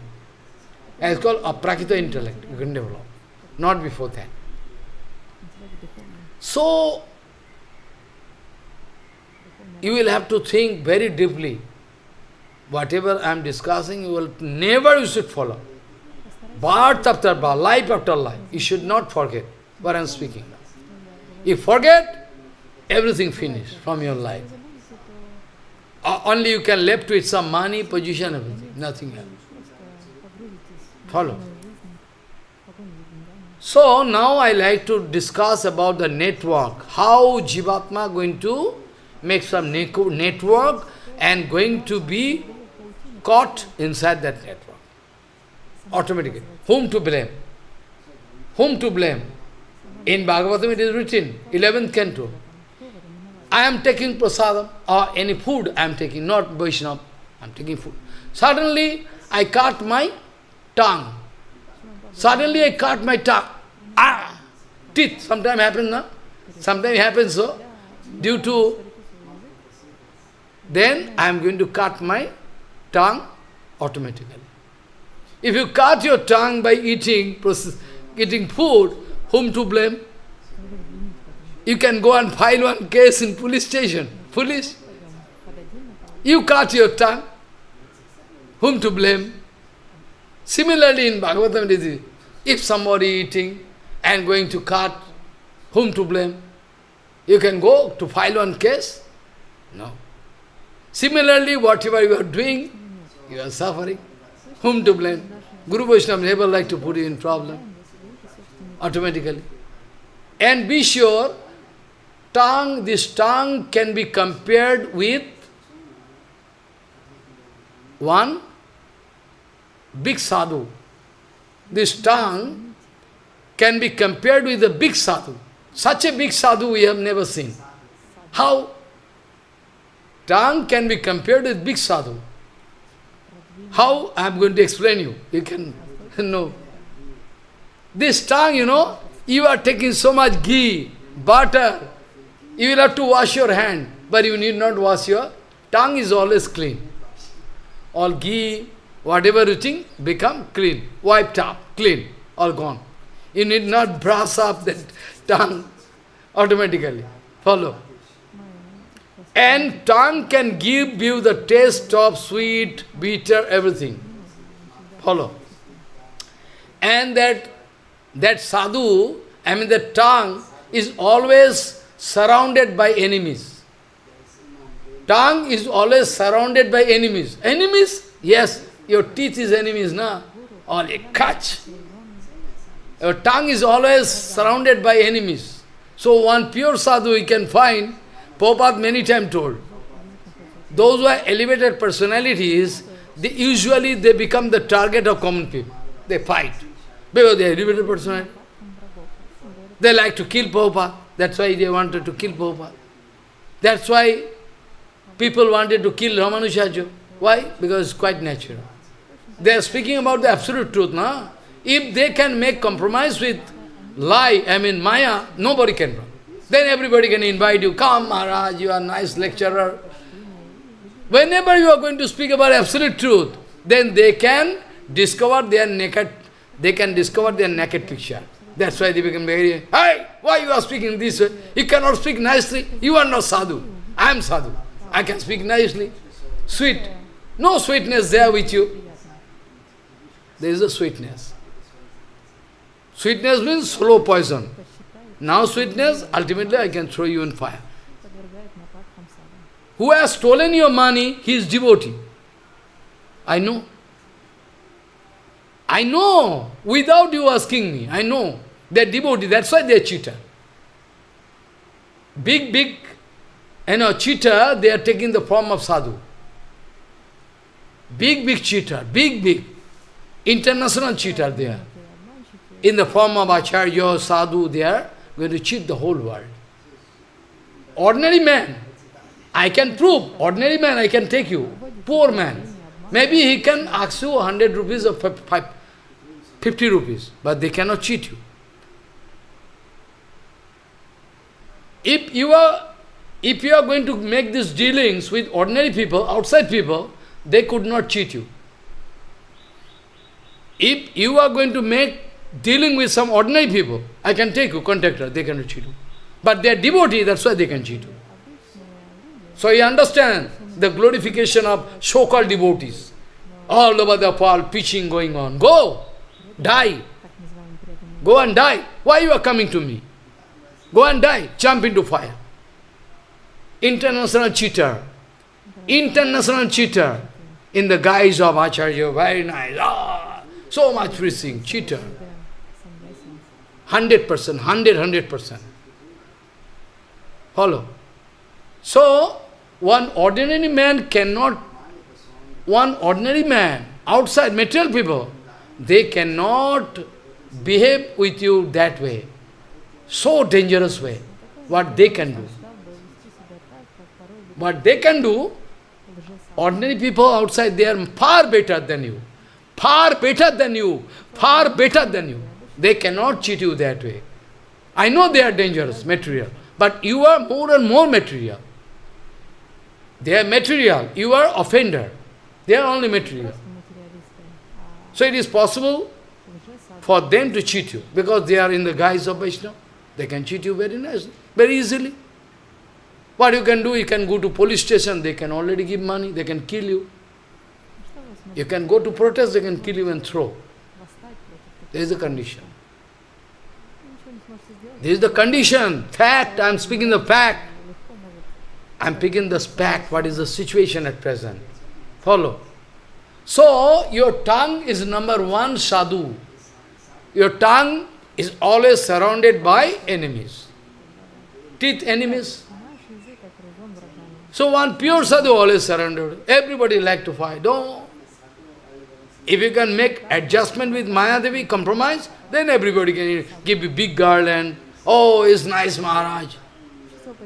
That is called aprakita intellect, you can develop. Not before that. So, you will have to think very deeply. Whatever I am discussing, you should follow. Birth after birth, life after life. You should not forget what I am speaking. If you forget, everything finished from your life. Only you can left with some money, position, everything, nothing else. Follow. So now I like to discuss about the network. How Jivatma going to make some network and going to be caught inside that network. Automatically. Whom to blame? Whom to blame? In Bhagavatam it is written, 11th canto. I am taking prasadam or any food I am taking, not Vaishnava, I am taking food. Suddenly I cut my tongue. Suddenly I cut my tongue. Teeth. Sometimes happens, no? Sometimes happens so. Due to, then I am going to cut my tongue automatically. If you cut your tongue by eating food, whom to blame? You can go and file one case in police station. Police. You cut your tongue, whom to blame? Similarly in Bhagavatam, if somebody eating and going to cut, whom to blame? You can go to file one case? No. Similarly, whatever you are doing, you are suffering. Whom to blame? Guru Vaishnava never like to put you in problem. Automatically. And be sure, this tongue can be compared with one big sadhu. This tongue can be compared with a big sadhu. Such a big sadhu we have never seen. How? Tongue can be compared with big sadhu. How? I am going to explain you. You can know. This tongue, you are taking so much ghee, butter. You will have to wash your hand, but you need not wash your tongue is always clean. All ghee, whatever you think, become clean, wiped up, clean, all gone. You need not brush up that tongue automatically. Follow. And tongue can give you the taste of sweet, bitter, everything. Follow. And that sadhu, the tongue is always surrounded by enemies. Tongue is always surrounded by enemies. Enemies? Yes, your teeth is enemies, na? Or a catch. Your tongue is always surrounded by enemies. So one pure sadhu you can find, Prabhupada many times told, those who are elevated personalities, usually they become the target of common people. They fight. Because they are elevated personality. They like to kill Prabhupada. That's why they wanted to kill Prabhupada. That's why people wanted to kill Ramanujacharya. Why? Because it's quite natural. They are speaking about the absolute truth, na? If they can make compromise with lie, Maya, nobody can run. Then everybody can invite you, come Maharaj, you are a nice lecturer. Whenever you are going to speak about absolute truth, then they can discover their naked picture. That's why they become very, hey, why you are speaking this way? You cannot speak nicely. You are not sadhu. I am sadhu. I can speak nicely. Sweet. No sweetness there with you. There is a sweetness. Sweetness means slow poison. Now sweetness, ultimately I can throw you in fire. Who has stolen your money, he is devotee. I know. I know, without you asking me, I know. They are devotee, that's why they are cheater. Big, cheater, they are taking the form of sadhu. Big cheater, big. International cheater they are. In the form of acharya, sadhu, they are going to cheat the whole world. Ordinary man, I can prove. Ordinary man, I can take you. Poor man, maybe he can ask you 100 rupees or 50 rupees, but they cannot cheat you. If you are going to make these dealings with ordinary people, outside people, they could not cheat you. If you are going to make dealing with some ordinary people, I can take you, contractor, they cannot cheat you. But they are devotee, that's why they can cheat you. So you understand the glorification of so-called devotees. All over the world, preaching going on. Go! Die. Go and die. Why you are coming to me? Go and die. Jump into fire. International cheater. International cheater. In the guise of Acharya. Very nice. So much preaching. Cheater. 100%. 100%. Follow. So, one ordinary man, outside material people, they cannot behave with you that way. So dangerous way. What they can do. What they can do, ordinary people outside, they are far better than you. Far better than you. Far better than you. They cannot cheat you that way. I know they are dangerous, material. But you are more and more material. They are material. You are offender. They are only material. So it is possible for them to cheat you, because they are in the guise of Vaishnava. They can cheat you very nicely, very easily. What you can do, you can go to police station, they can already give money, they can kill you. You can go to protest, they can kill you and throw. There is a condition. This is the condition, fact, I am speaking the fact. I am picking the fact, what is the situation at present. Follow. So, your tongue is number one sadhu. Your tongue is always surrounded by enemies. Teeth enemies. So one pure sadhu always surrounded. Everybody like to fight. Don't If you can make adjustment with Maya Devi, compromise, then everybody can give you big garland. Oh, it's nice Maharaj.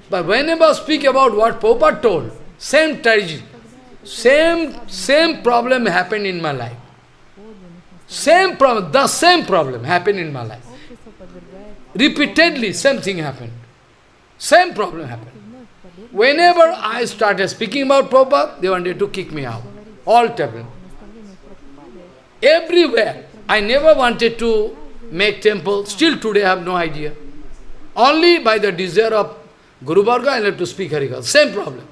But whenever I speak about what Prabhupada told, same tragedy, same problem happened in my life. The same problem happened in my life. Repeatedly, same thing happened. Same problem happened. Whenever I started speaking about Prabhupada, they wanted to kick me out. All temple. Everywhere. I never wanted to make temple. Still today I have no idea. Only by the desire of Guru Varga I have to speak Harikatha. Same problem.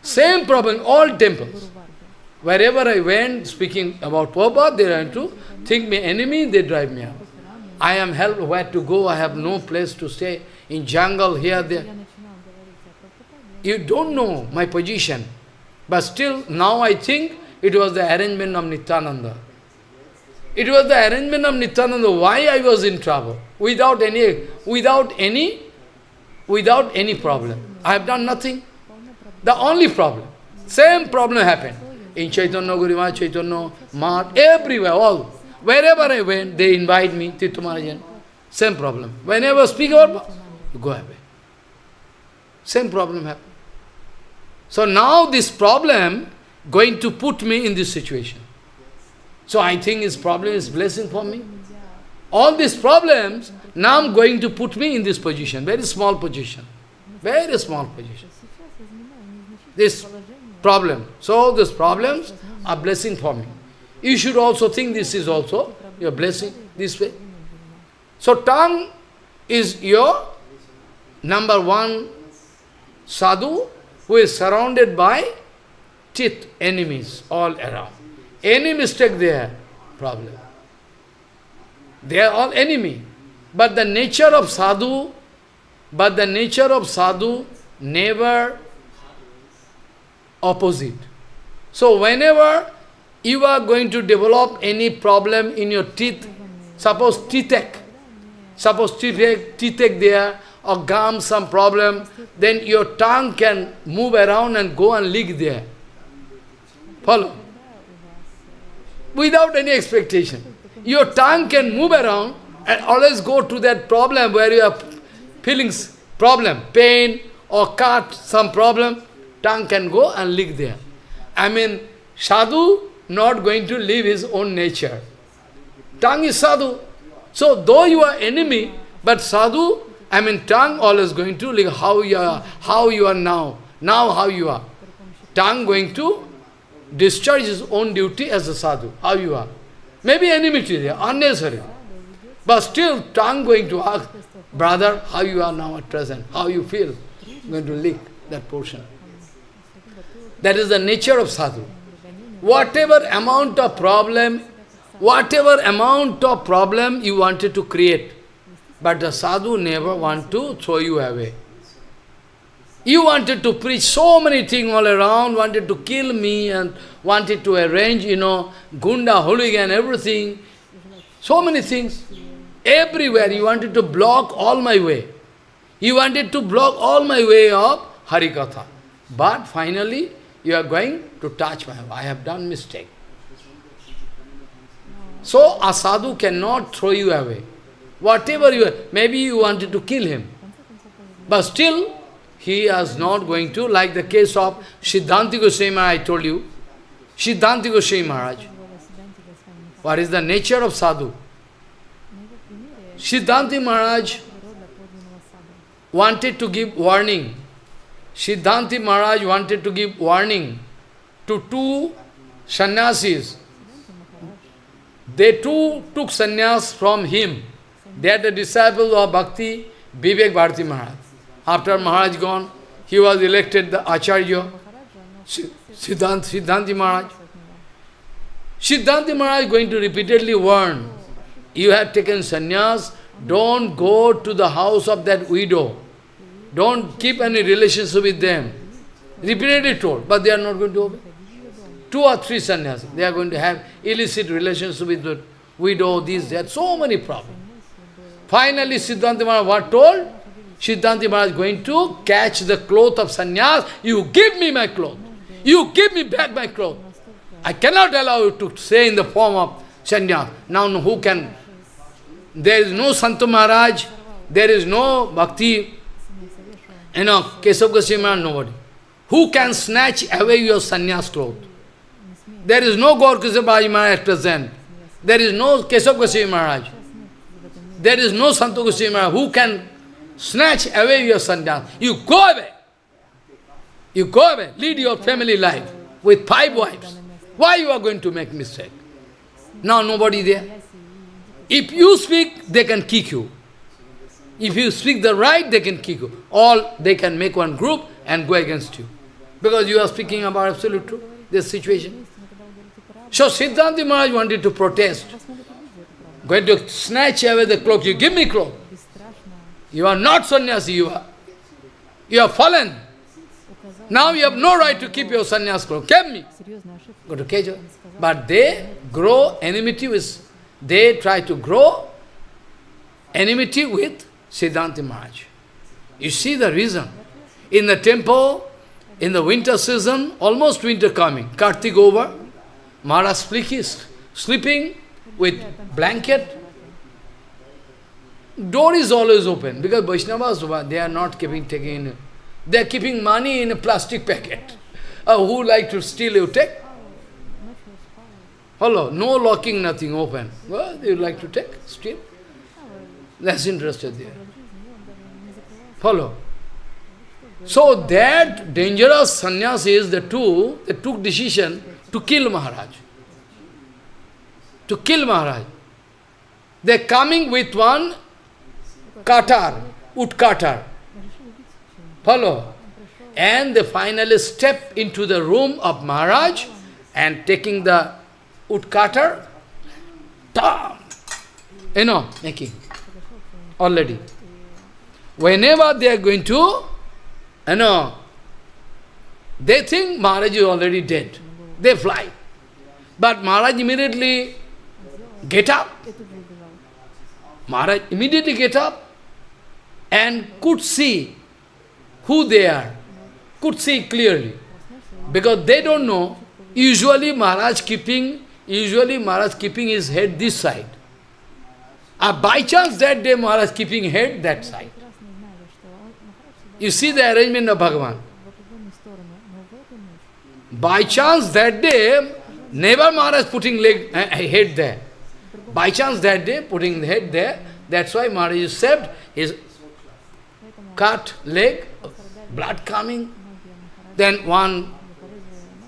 Same problem, all temples. Wherever I went speaking about Prabhupada, they want to think me enemy, they drive me out. I am helped where to go, I have no place to stay. In jungle, here, there. You don't know my position. But still, now I think it was the arrangement of Nityananda. It was the arrangement of Nityananda. Why I was in trouble? Without any problem. I have done nothing. The only problem. Same problem happened. In Chaitanya, Gurima, Chaitanya, Math, everywhere, all. Wherever I went, they invite me, Tirtha Maharajan. Same problem. Whenever I speak about, you go away. Same problem happened. So now this problem going to put me in this situation. So I think this problem is blessing for me. All these problems, now I'm going to put me in this position, very small position. Very small position. This problem. So these problems are blessing for me. You should also think this is also your blessing, this way. So tongue is your number one sadhu who is surrounded by teeth, enemies all around. Any mistake there, problem. They are all enemy. But the nature of sadhu, never opposite. So whenever you are going to develop any problem in your teeth, suppose toothache there, or gum, some problem, then your tongue can move around and go and lick there. Follow? Without any expectation. Your tongue can move around and always go to that problem where you have feelings, problem, pain or cut, some problem, tongue can go and lick there. I mean, sadhu not going to live his own nature. Tongue is sadhu. So though you are enemy, but sadhu, I mean tongue always going to live how you are now how you are. Tongue going to discharge his own duty as a sadhu, how you are. Maybe enmity there, unnecessary. But still tongue going to ask, brother, how you are now at present, how you feel, going to lick that portion. That is the nature of sadhu. Whatever amount of problem you wanted to create, but the sadhu never want to throw you away. You wanted to preach so many things all around, wanted to kill me and wanted to arrange, gunda, hooligan, everything. So many things. Everywhere you wanted to block all my way. You wanted to block all my way of Harikatha. But finally, you are going to touch my... I have done mistake. So a sadhu cannot throw you away. Whatever you are, maybe you wanted to kill him. But still, he is not going to, like the case of Siddhanta Goswami Maharaj, I told you. Siddhanta Goswami Maharaj. What is the nature of sadhu? Siddhanta Maharaj wanted to give warning. Siddhanta Maharaj wanted to give warning to two sannyasis. They too took sannyas from him. They are the disciples of Bhakti Vivek Bharati Maharaj. After Maharaj gone, he was elected the Acharya, Siddhanta Maharaj. Siddhanta Maharaj is going to repeatedly warn, you have taken sannyas, don't go to the house of that widow. Don't keep any relationship with them. Repeatedly told, but they are not going to obey. 2 or 3 sannyasis, they are going to have illicit relationship with the widow, this, that, so many problems. Finally, Siddhanta Maharaj what told? Siddhanta Maharaj is going to catch the cloth of sannyas. You give me my cloth. You give me back my cloth. I cannot allow you to say in the form of sannyas. Now who can? There is no Santu Maharaj, there is no Bhakti, 𝐀𝐻𝐳𝐵 Maharaj, nobody. Who can snatch away your sannyas cloth? There is no 𝐬𝐻𝐳𝐵 Maharaj at present. There is no 𝐀𝐻𝐳𝐵 Maharaj. There is no Santu Goswami Maharaj who can snatch away your sannyas. You go away. You go away. Lead your family life with 5 wives. Why you are going to make mistake? Now nobody there. If you speak, they can kick you. If you speak the right, they can kick you. All they can make one group and go against you. Because you are speaking about absolute truth, this situation. So Siddhanta Maharaj wanted to protest. Going to snatch away the cloak. You give me cloak. You are not sannyasi, you are fallen. Now you have no right to keep your sannyas cloak. Keep me. Go to Kejo. But they grow enmity with, they try to grow enmity with Siddhanta Maharaj. You see the reason. In the temple, in the winter season, almost winter coming, Kartik over, Maharaj sleeping with blanket. Door is always open, because Vaishnavas, they are not taking, they are keeping money in a plastic packet. Who like to steal, you take? Hello, no locking, nothing open. Well, you like to take, steal? Less interested there. Follow. So that dangerous sannyasis, they took decision to kill Maharaj. To kill Maharaj. They are coming with one cutter, wood cutter. Follow. And they finally step into the room of Maharaj and taking the wood cutter, making already. Whenever they are going to, they think Maharaj is already dead. They fly. But Maharaj immediately get up. Maharaj immediately get up and could see who they are. Could see clearly. Because they don't know, usually Maharaj keeping his head this side. By chance that day Maharaj keeping head that side. You see the arrangement of Bhagavan. By chance that day, never Maharaj putting head there. By chance that day, putting the head there, that's why Maharaj is saved, his cut leg, blood coming. Then one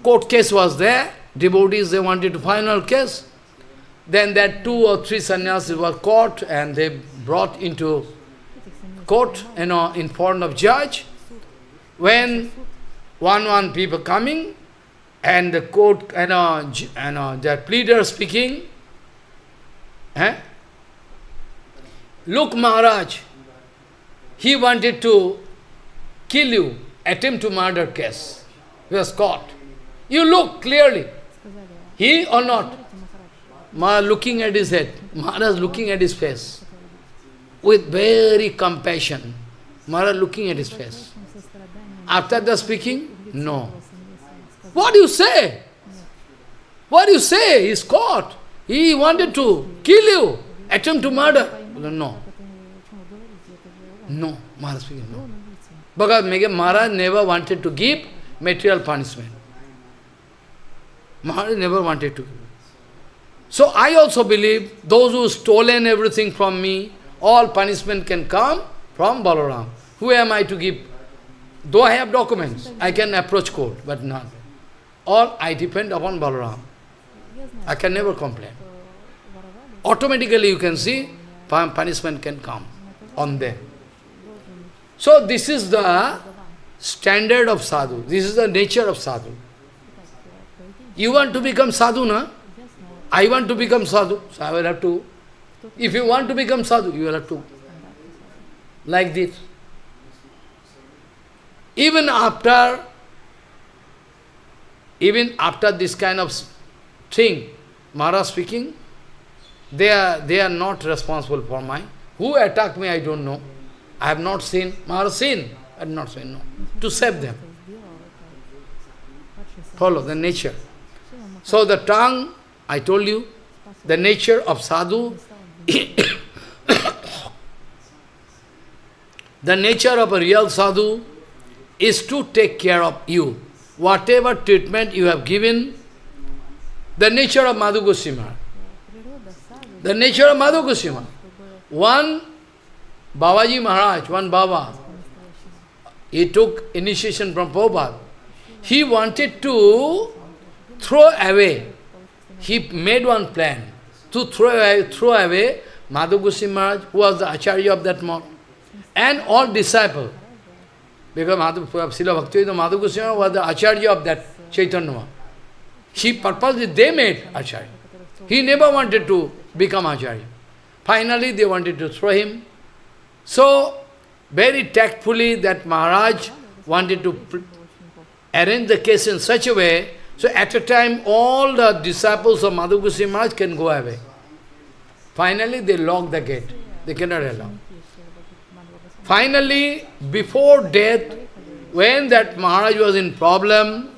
court case was there, devotees, they wanted to final case. Then that 2 or 3 sannyasis were caught and they brought into court, in front of judge. When one people coming, and the court, the pleader speaking, look Maharaj, he wanted to kill you, attempt to murder case. He was caught. You look clearly, he or not? Maharaj looking at his head, Maharaj looking at his face, with very compassion. Maharaj looking at his face. After the speaking, no. What do you say? What do you say? He's caught. He wanted to kill you, attempt to murder. No. No. Maharaj speaking, no. Because Maharaj never wanted to give material punishment. Maharaj never wanted to give. So I also believe those who stolen everything from me, all punishment can come from Balaram. Who am I to give? Though I have documents, I can approach court, but not. All I depend upon Balaram. I can never complain. Automatically you can see, punishment can come on them. So this is the standard of sadhu. This is the nature of sadhu. You want to become sadhu, na? I want to become sadhu, so I will have to. If you want to become sadhu, you will have to. Like this. Even after this kind of thing, Maharaj speaking, they are not responsible for mine. Who attacked me, I don't know. I have not seen. Maharaj seen, I have not seen, no. To save them. Follow the nature. So the tongue, I told you, the nature of sadhu, the nature of a real sadhu is to take care of you. Whatever treatment you have given, the nature of Madhu Goswami Maharaj. The nature of Madhu Goswami Maharaj. One Babaji Maharaj, one Baba, he took initiation from Prabhupada. He wanted to throw away. He made one plan to throw away Madhu Goswami Maharaj, who was the Acharya of that month, and all disciples. Because Srila Bhaktivinod Madhu Goswami was the Acharya of that Chaitanya. He purposely, they made Acharya. He never wanted to become Acharya. Finally, they wanted to throw him. So, very tactfully, that Maharaj wanted to arrange the case in such a way, so at a time, all the disciples of Madhu Goswami Maharaj can go away. Finally, they lock the gate. They cannot allow. Finally, before death, when that Maharaj was in problem,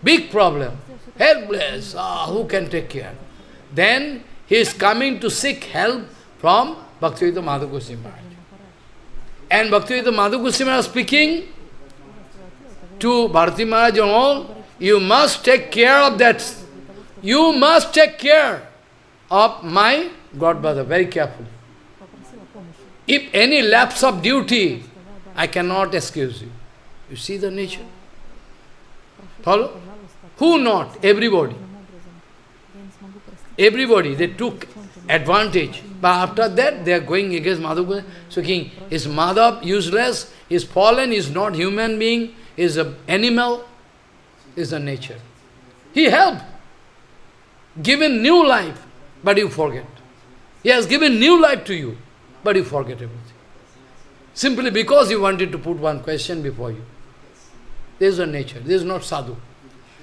big problem, helpless, who can take care? Then he is coming to seek help from Bhaktivedanta Madhu Goswami Maharaj. And Bhaktivedanta Madhu Goswami Maharaj speaking to Bharati Maharaj and all, you must take care of that. You must take care of my godbrother, very carefully. If any lapse of duty, I cannot excuse you. You see the nature? Follow? Who not? Everybody. Everybody, they took advantage. But after that, they are going against Madhu. So king is Madhav, useless, is fallen, is not human being, is an animal, is the nature. He helped, given new life, but you forget. He has given new life to you, but you forget everything. Simply because he wanted to put one question before you. This is the nature, this is not sadhu.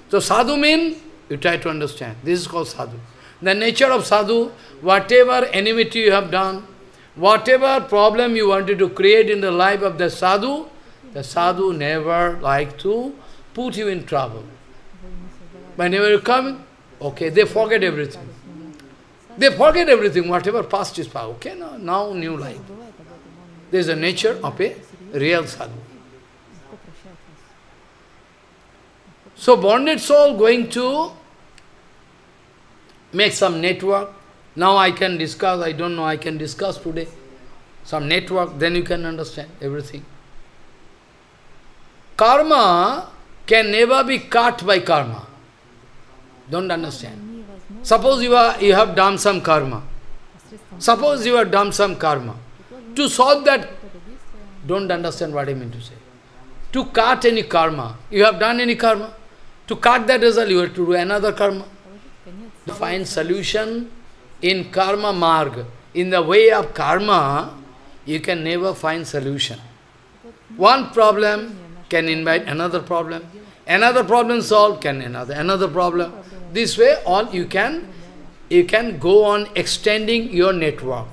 So sadhu means, you try to understand, this is called sadhu. The nature of sadhu, whatever enmity you have done, whatever problem you wanted to create in the life of the sadhu never like to put you in trouble. Whenever you come, okay, they forget everything. They forget everything, whatever past is past. Okay, now new life. There is a nature of a real sadhu. So bonded soul going to make some network. Now I can discuss, I don't know, I can discuss today. Some network, then you can understand everything. Karma can never be cut by karma. Don't understand. Suppose you have done some karma. Suppose you have done some karma. To solve that, don't understand what I mean to say. To cut any karma, you have done any karma. To cut that result, you have to do another karma. To find solution in karma marg, in the way of karma, you can never find solution. One problem can invite another problem. Another problem solved can another problem. This way, all you can go on extending your network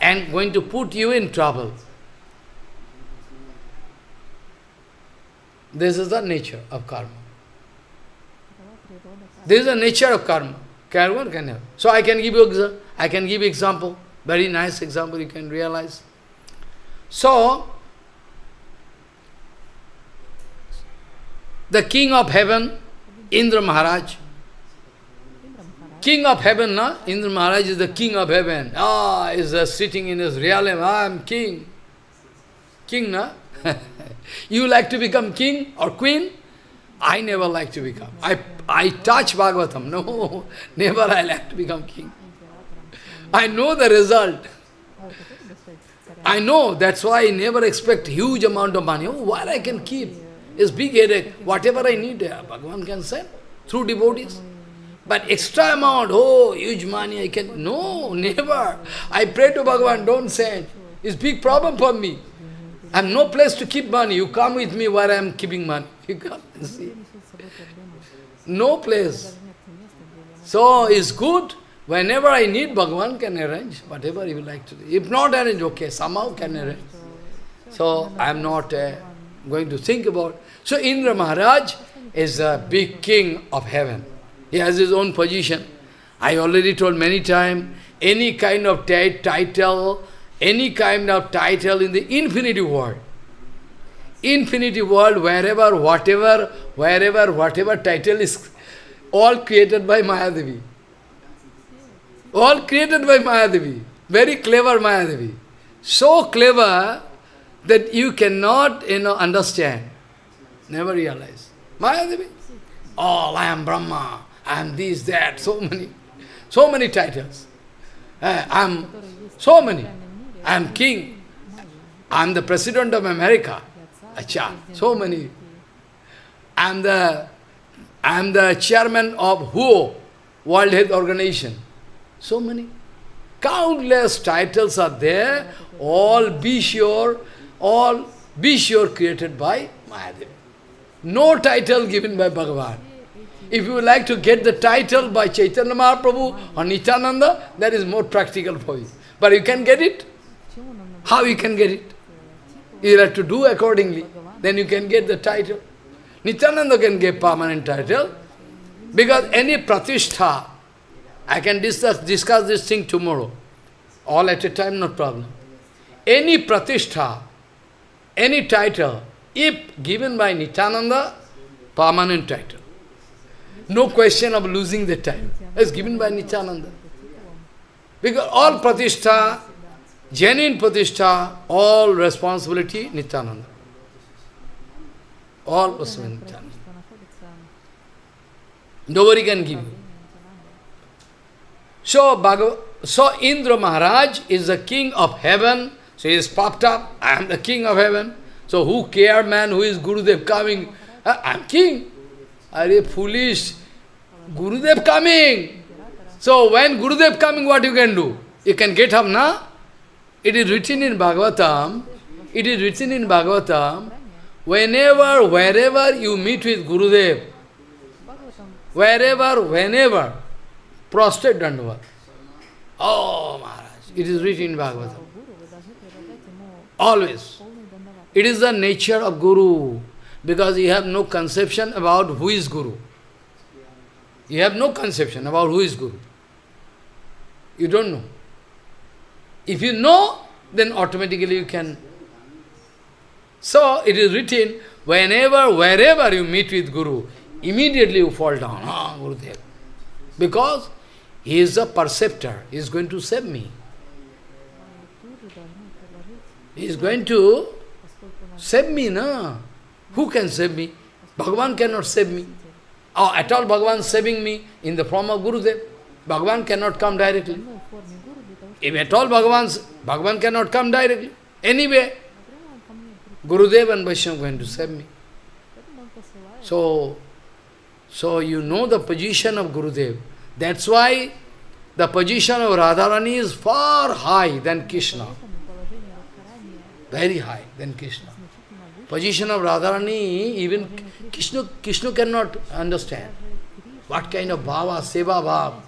and going to put you in trouble. This is the nature of karma. This is the nature of karma. Karma can have. So I can give example. Very nice example you can realize. So the king of heaven, Indra Maharaj. King of heaven, na? Indra Maharaj is the king of heaven. Is sitting in his realm. I am king. King, na? You like to become king or queen? I never like to become. I touch Bhagavatam. No, never I like to become king. I know the result. I know, that's why I never expect huge amount of money. Oh, what I can keep? It's big headache. Whatever I need, Bhagavan can send through devotees. But extra amount, huge money I can... No, never. I pray to Bhagavan, don't send. It's big problem for me. I have no place to keep money. You come with me where I am keeping money. You come and see. No place. So it's good. Whenever I need, Bhagavan can arrange whatever he would like to do. If not arrange, okay, somehow can arrange. So I am not going to think about. So Indra Maharaj is a big king of heaven. He has his own position. I already told many times, any kind of title, any kind of title in the infinity world, wherever, whatever title is, all created by Mahadevi. All created by Mahadevi. Very clever Mahadevi. So clever that you cannot, understand. Never realize. Mahadevi. Oh, I am Brahma. I am this, that, so many titles. I am so many. I am king. I am the president of America. Acha, so many. I am the chairman of WHO, World Health Organization. So many. Countless titles are there, all be sure created by Mahadevi. No title given by Bhagavan. If you would like to get the title by Chaitanya Mahaprabhu or Nityananda, that is more practical for you. But you can get it. How you can get it? You have to do accordingly. Then you can get the title. Nityananda can get permanent title. Because any pratishtha, I can discuss this thing tomorrow. All at a time, no problem. Any pratishtha, any title, if given by Nityananda, permanent title. No question of losing the time. It's given by Nityananda. Because all pratishtha, genuine pratishtha, all responsibility, Nityananda. All responsibility, Nityananda. Nobody can give you. So Indra Maharaj is the king of heaven. So he is popped up, I am the king of heaven. So who care, man, who is Gurudev coming? I am king. Are you foolish? Gurudev coming. So when Gurudev coming, what you can do? You can get up, na? It is written in Bhagavatam, wherever you meet with Gurudev, whenever, prostrate Dandavat. Oh, Maharaj, it is written in Bhagavatam. Always. It is the nature of Guru, because you have no conception about who is Guru. You have no conception about who is Guru. You don't know. If you know, then automatically you can. So it is written, wherever you meet with Guru, immediately you fall down. Ah, Gurudev. Because he is a perceptor. He is going to save me. He is going to save me, na? Who can save me? Bhagavan cannot save me. Oh, at all Bhagavan saving me in the form of Gurudev. Bhagavan cannot come directly. If at all Bhagavan cannot come directly. Anyway, Gurudev and Vaishnava are going to save me. So you know the position of Gurudev. That's why the position of Radharani is far high than Krishna. Very high than Krishna. Position of Radharani, even Krishna cannot understand. What kind of bhava, seva bhava.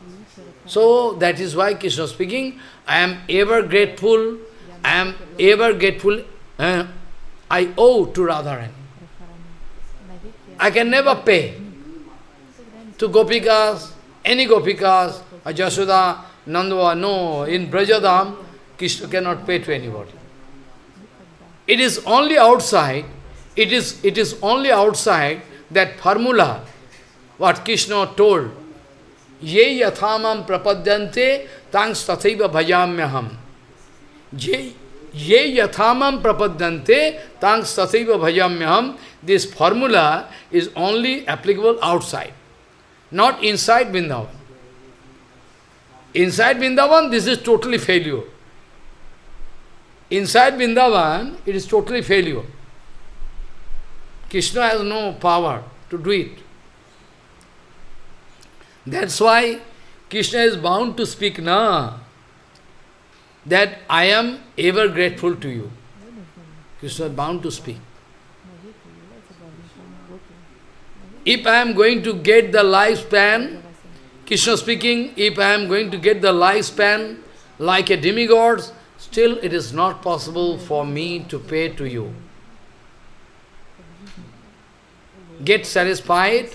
So that is why Krishna speaking, I am ever grateful, I owe to Radharani. I can never pay to Gopikas, any Gopikas, or Jashoda, Nandava, no, in Brajadam, Krishna cannot pay to anybody. It is only outside, it is only outside that formula, what Krishna told, Ye yathamam prapadyante tangs tathaiva bhajamyaham. Ye yathamam prapadyante tangs tathaiva bhajamyaham. This formula is only applicable outside, not inside Vrindavan. Inside Vrindavan, this is totally failure. Inside Vrindavan, it is totally failure. Krishna has no power to do it. That's why Krishna is bound to speak, na, that I am ever grateful to you. Krishna is bound to speak. If I am going to get the lifespan, Krishna speaking, if I am going to get the lifespan like a demigod, still it is not possible for me to pay to you. Get satisfied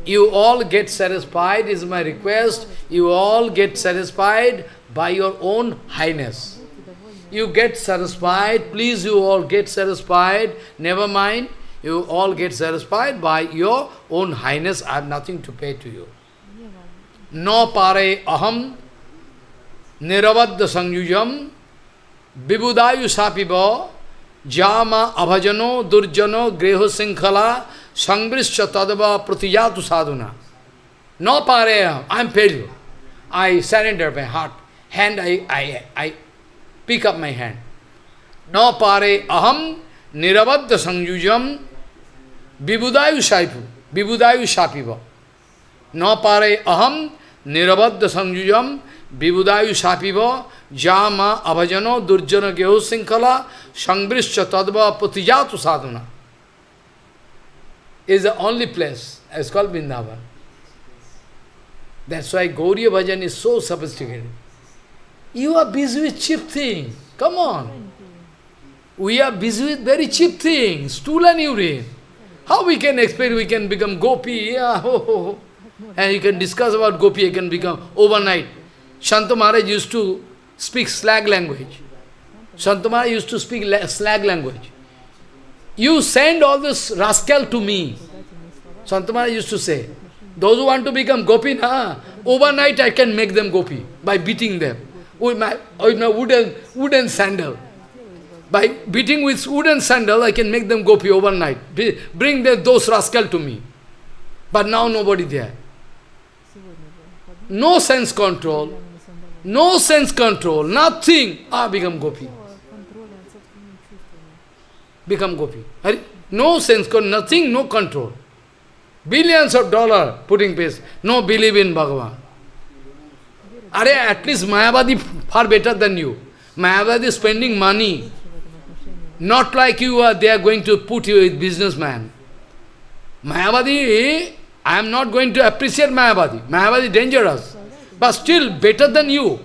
You all get satisfied, is my request. You all get satisfied by your own highness. You get satisfied, please you all get satisfied, never mind. You all get satisfied by your own highness. I have nothing to pay to you. No pare aham niravadda sangyujam vibudayu sapiva jama abhajano durjano greho sinkhala sangbrischa tadava pratijatu sadhuna. No pare aham, I am failure. I surrender my heart. Hand, I pick up my hand. No pare aham niravadda sangyujam vibudayu sapiva. No pare aham niravadda sangyujam vibudayu sapiva jama abhajano durjana geho sinkhala sangbrischa tadva pratijatu sadhuna. Is the only place. It's called Vrindavan. That's why Gauriya Bhajan is so sophisticated. You are busy with cheap things. Come on. We are busy with very cheap things. Stool and urine. How we can expect we can become gopi? Yeah, And you can discuss about gopi, you can become overnight. Shanta Maharaj used to speak slag language. Shanta Maharaj used to speak slag language. You send all this rascal to me. Shanta Maharaj used to say, those who want to become gopi, overnight I can make them gopi by beating them with my wooden sandal. By beating with wooden sandal, I can make them gopi overnight. Bring those rascal to me. But now nobody there. No sense control. No sense control. Nothing. Become gopi. Become gopi. No sense control. Nothing, no control. Billions of dollars putting pace. No believe in Bhagavan. At least Mayavadi far better than you. Mayavadi is spending money. Not like you are, they are going to put you with businessman. Mayavadi, I am not going to appreciate Mayavadi. Mayavadi is dangerous. But still better than you.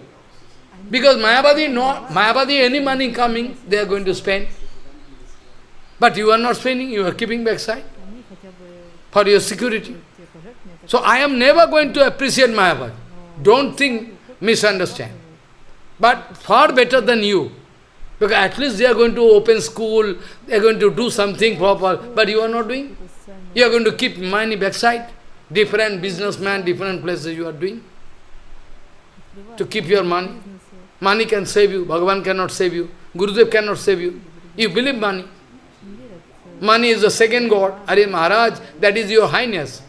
Because Mayavadi any money coming, they are going to spend. But you are not spending, you are keeping backside for your security. So I am never going to appreciate Mayavadi. Don't think, misunderstand. But far better than you. Because at least they are going to open school, they are going to do something proper, but you are not doing. You are going to keep money backside. Different businessmen, different places you are doing. To keep your money. Money can save you, Bhagavan cannot save you, Gurudev cannot save you. You believe money. Money is the second God. Are Maharaj, that is your highness.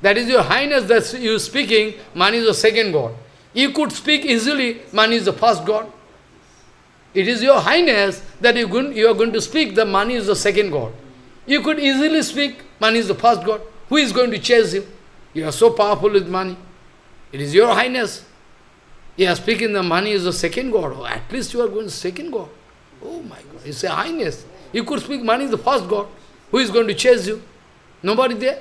That is your highness that you speaking, money is the second God. You could speak easily, money is the first God. It is your highness that you are going to speak, the money is the second God. You could easily speak, money is the first God. Who is going to chase you? You are so powerful with money. It is your highness. You are speaking, the money is the second God. Oh, at least you are going to second God. Oh my God, it's a highness. You could speak, money is the first God. Who is going to chase you? Nobody there.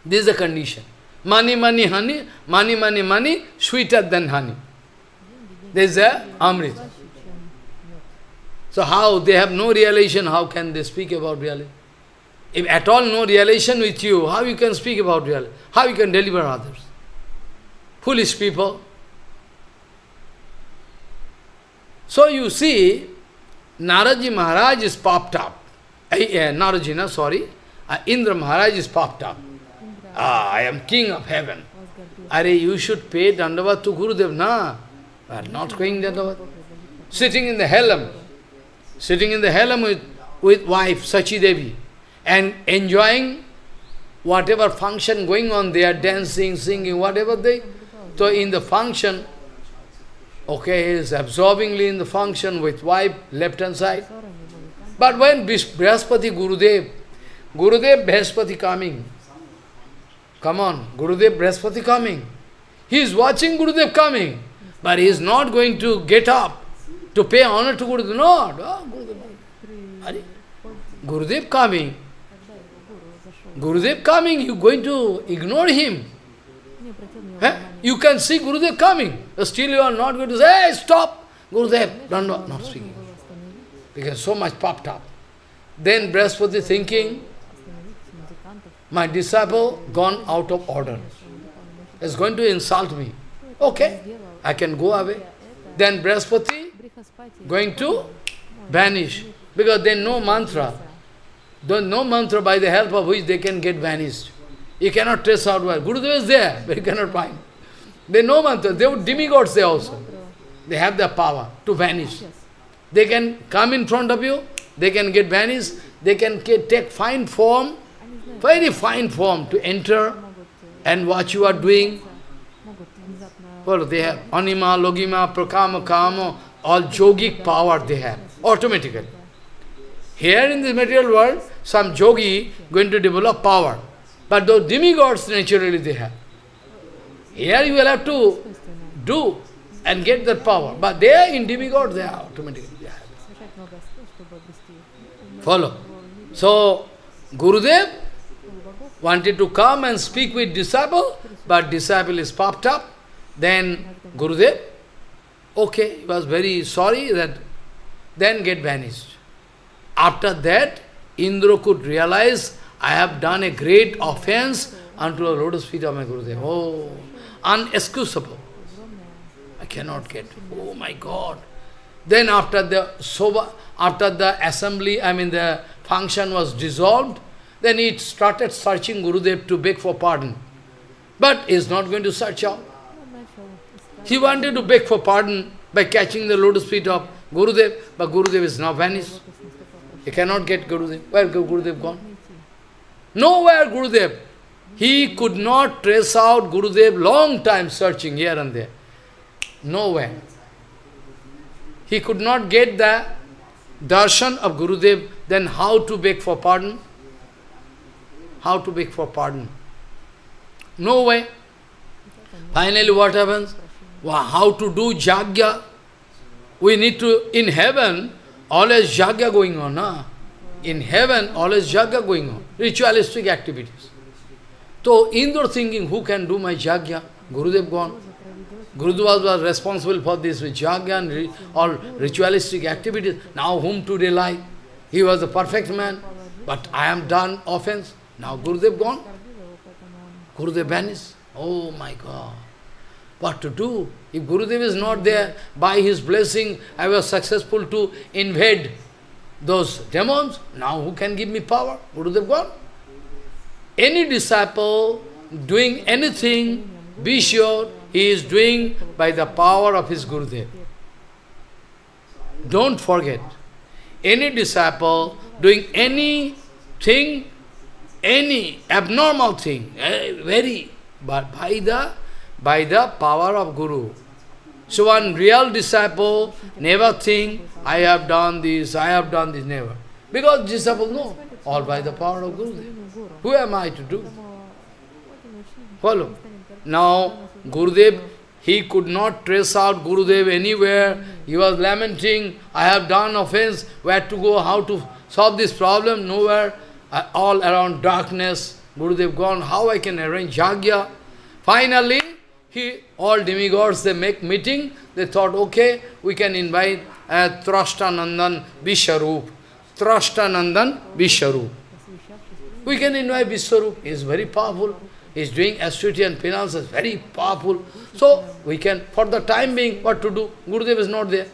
This is the condition. Money, money, honey, money, money, money, sweeter than honey. This is a Amrita. So how they have no realization, how can they speak about reality? If at all no realization with you, how you can speak about reality? How you can deliver others? Foolish people. So you see, Naradji Maharaj is popped up. Indra Maharaj is popped up. I am king of heaven. You should pay Dandavat to Gurudev, na? I am not paying Dandavat. Sitting in the helm with wife, Sachi Devi, and enjoying whatever function going on there, dancing, singing, whatever they. So in the function, okay, he is absorbingly in the function with wife, left hand side. But when Brihaspati Gurudev Brihaspati coming, come on, Gurudev Brihaspati coming. He is watching Gurudev coming, but he is not going to get up to pay honor to Gurudev. No, Gurudev coming. Gurudev coming, you are going to ignore him. You can see Gurudev coming, but still you are not going to say, hey, stop, Gurudev, not speaking. Because so much popped up. Then Brihaspati thinking, my disciple gone out of order. Is going to insult me. Okay, I can go away. Then Brihaspati going to vanish. Because they know mantra. They know mantra by the help of which they can get vanished. You cannot trace out where. Gurudev is there, but you cannot find. They know mantra. They were demigods there also. They have the power to vanish. They can come in front of you, they can get vanished, they can take fine form, very fine form to enter and what you are doing. Well, they have anima, logima, prakama, kama, all yogic power they have, automatically. Here in the material world, some yogi going to develop power. But those demigods naturally they have. Here you will have to do and get that power. But they are in demigods, they are automatically they have. Follow. So, Gurudev wanted to come and speak with disciple, but disciple is popped up. Then Gurudev, okay, he was very sorry that then get vanished. After that, Indra could realize, I have done a great offense unto the lotus feet of my Gurudev. Oh, unexcusable. I cannot get. Oh my God. Then after the assembly, the function was dissolved, then he started searching Gurudev to beg for pardon. But he is not going to search out. He wanted to beg for pardon by catching the lotus feet of Gurudev, but Gurudev is now vanished. He cannot get Gurudev. Where Gurudev gone? Nowhere Gurudev. He could not trace out Gurudev, long time searching here and there. Nowhere. He could not get the darshan of Gurudev, then how to beg for pardon? How to beg for pardon? No way. Finally what happens? How to do jagya? We need to, in heaven, always jagya going on. Huh? In heaven, always jagya going on. Ritualistic activities. So, Indra thinking, who can do my jagya? Gurudev gone. Gurudev was responsible for this with jagya and all ritualistic activities. Now whom to rely? He was a perfect man. But I am done offense. Now Gurudev gone. Gurudev vanished. Oh my God. What to do? If Gurudev is not there, by his blessing, I was successful to invade those demons. Now who can give me power? Gurudev gone. Any disciple doing anything, be sure he is doing by the power of his Gurudev. Don't forget, any disciple doing anything, any abnormal thing, but by the power of Guru. So one real disciple never think, I have done this, never. Because disciples know, all by the power of Gurudev. Who am I to do? Follow. Now, Gurudev, he could not trace out Gurudev anywhere. He was lamenting, I have done offense, where to go, how to solve this problem, nowhere. All around darkness, Gurudev gone, how I can arrange jagya? Finally, all demigods, they make meeting, they thought, okay, we can invite Trashtanandan Vishwarup. Trashtanandan Vishwarup. We can invite Vishwarup, he is very powerful. He is doing austerity and penance, is very powerful. So, we can, for the time being, what to do? Gurudev is not there.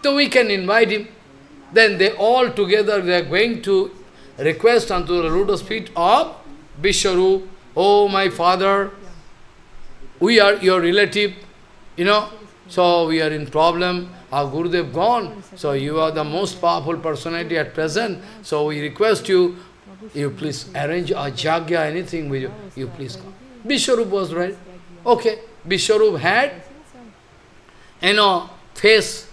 So, we can invite him. Then they all together, they are going to request unto the lotus feet of Vishwarup, oh my father, we are your relative, so we are in problem. Our Gurudev gone, so you are the most powerful personality at present, so we request you, you please arrange a jagya, anything with you, you please come. Vishwarup was right. Okay, Vishwarup had, face,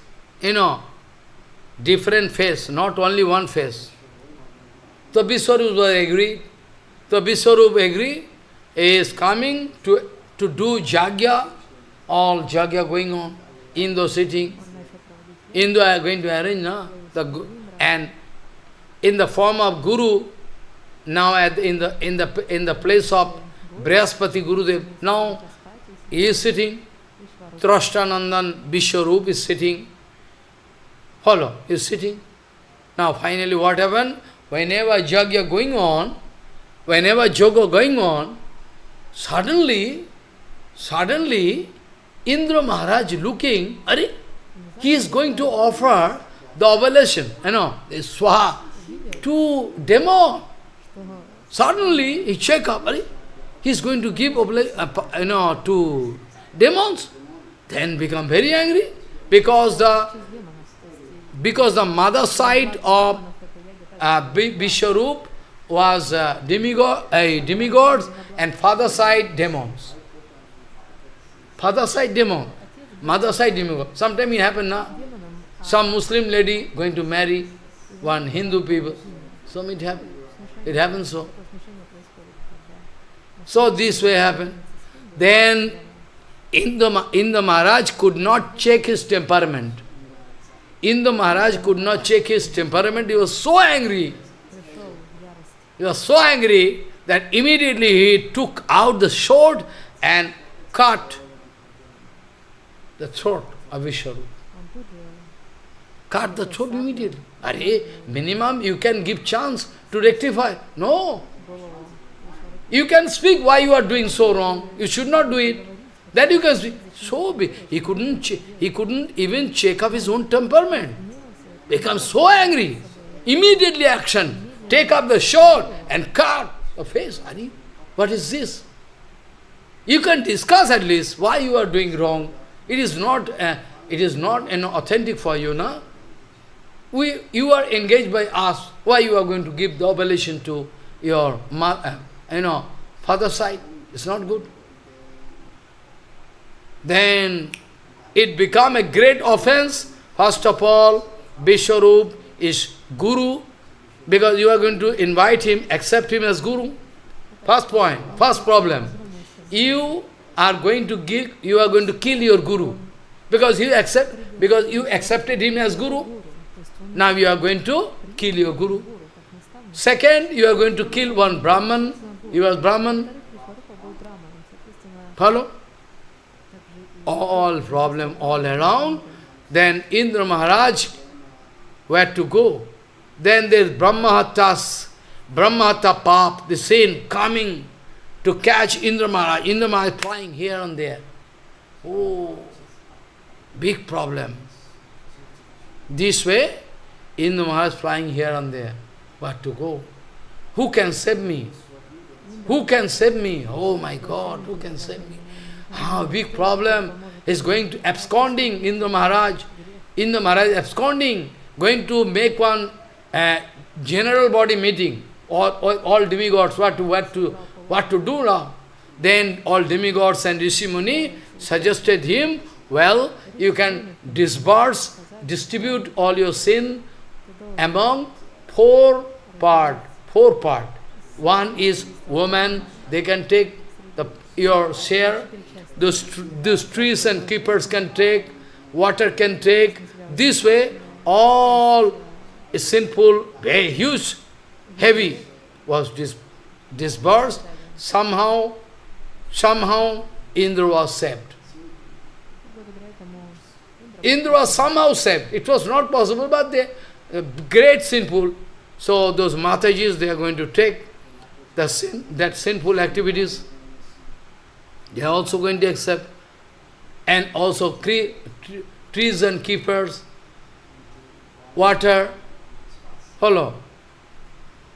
different face, not only one face. So Vishwarup was agreed. So Vishwarup agreed, he is coming to do jagya, all jagya going on, Indo sitting. Indo are going to arrange, and in the form of Guru, now in the place of Brihaspati Gurudev, now he is sitting. Trashtanandan Vishwarup is sitting. Follow, is sitting. Now finally what happened? Whenever jagya going on, whenever yoga going on, suddenly, Indra Maharaj looking, Are, he is going to offer the oblation, the swaha, to demon. Suddenly, he check up, Are, he is going to give to demons. Then become very angry, because the mother side of Vishwarup was demigods, and father side demons. Father side demon, mother side demigod. Sometimes it happens now. Some Muslim lady going to marry one Hindu people. So it happens. It happens so. So this way happened. Then Indra Maharaj could not check his temperament. Indra Maharaj could not check his temperament. He was so angry. He was so angry that immediately he took out the sword and cut the throat of Vishwarup. Cut the throat immediately. Minimum you can give chance to rectify. No. You can speak why you are doing so wrong. You should not do it. That you can speak. So big. He couldn't even check up his own temperament. Become so angry. Immediately action. Take up the sword and cut the face. What is this? You can discuss at least why you are doing wrong. It is not authentic for you, na? You are engaged by us. Why you are going to give the oblation to your father side? It's not good. Then it become a great offense. First of all, Vishwarup is Guru, because you are going to invite him, accept him as Guru. First point, first problem. You are going to kill your Guru, because you accepted him as Guru. Now you are going to kill your Guru. Second, you are going to kill one Brahman. He was Brahman. Follow? All problem all around. Then Indra Maharaj, where to go? Then there is Brahmahatta Pap, the sin coming to catch Indra Maharaj. Indra Maharaj flying here and there. Oh, big problem. This way, Indra Maharaj flying here and there. Where to go? Who can save me? Who can save me? Oh my God, who can save me? Big problem. Is going to absconding Indra Maharaj. Indra Maharaj absconding, going to make one general body meeting. All demigods, what to do now? Then all demigods and Rishi Muni suggested him, well, you can distribute all your sin among four part. One is woman, they can take your share. Those trees and keepers can take, water can take. This way, all is sinful, very huge, heavy was disbursed. Somehow Indra was saved. Indra was somehow saved. It was not possible, but they great sinful. So those Matajis, they are going to take that sinful activities. They are also going to accept. And also trees and keepers, water, follow.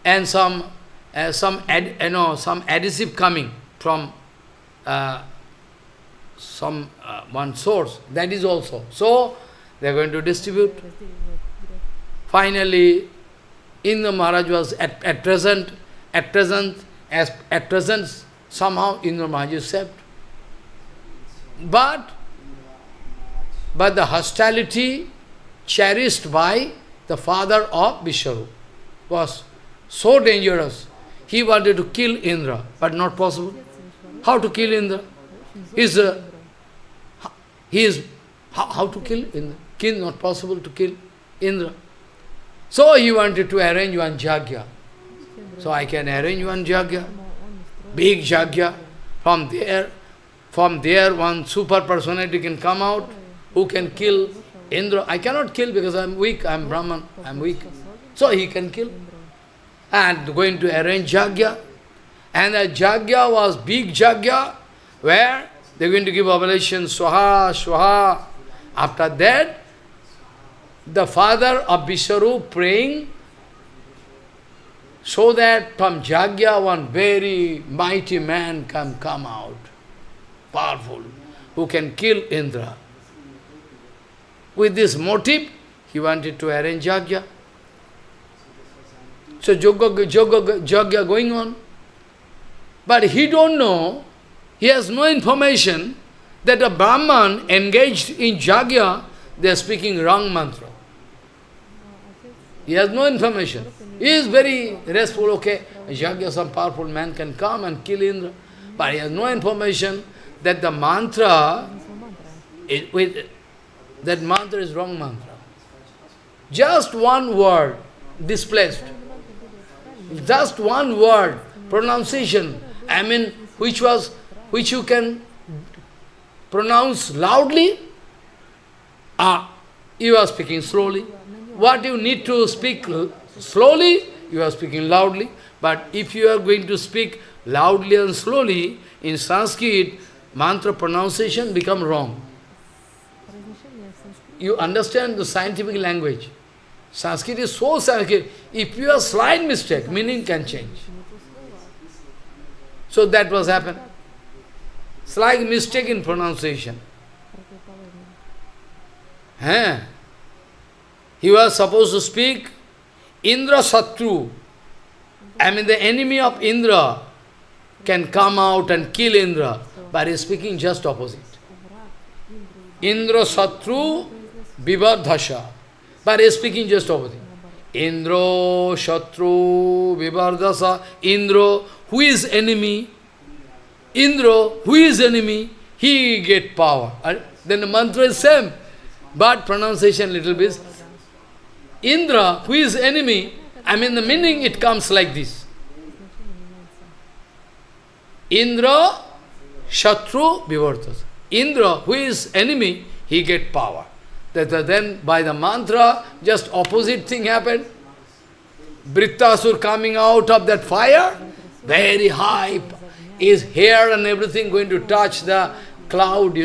And some adhesive coming from one source. That is also. So they are going to distribute. Finally, Indra Maharaj was at present, somehow Indra Maharaj is saved. But the hostility cherished by the father of Vishwarup was so dangerous. He wanted to kill Indra, but not possible. How to kill Indra? How to kill Indra? Not possible to kill Indra. So he wanted to arrange one yajna. So I can arrange one yajna, big yajna. From there one super personality can come out who can kill Indra. I cannot kill because I am weak, I am Brahman, I am weak. So he can kill. And going to arrange yajna. And the Jagya was big Jagya, where they're going to give oblation, Swaha, Swaha. After that, the father of Vishwarup praying, so that from Jagya one very mighty man can come out, powerful, who can kill Indra. With this motive, he wanted to arrange Jagya. So Jagya going on. But he don't know, he has no information that a Brahman engaged in Jagya, they are speaking wrong mantra. He has no information. He is very restful, okay, Jagya, some powerful man can come and kill Indra. But he has no information that the mantra, that mantra is wrong mantra. Just one word displaced. Just one word, pronunciation, which you can pronounce loudly, you are speaking slowly. What you need to speak slowly, you are speaking loudly. But if you are going to speak loudly and slowly, in Sanskrit, mantra pronunciation become wrong. You understand the scientific language. Sanskrit is so Sanskrit. If you have slight mistake, meaning can change. So that was happened. Slight mistake in pronunciation. He was supposed to speak Indra Satru. The enemy of Indra can come out and kill Indra, but he is speaking just opposite. Indra Satru Vivardhasha, but he is speaking just opposite. Indra Satru Vivardhasa. Indra, who is enemy? Indra, who is enemy? He get power. Then the mantra is same, but pronunciation little bit. Indra, who is enemy, the meaning it comes like this. Indra, Shatru, Vivardhasa. Indra, who is enemy, he get power. Then by the mantra, just opposite thing happened. Brittasur coming out of that fire, very high, his hair and everything going to touch the cloud,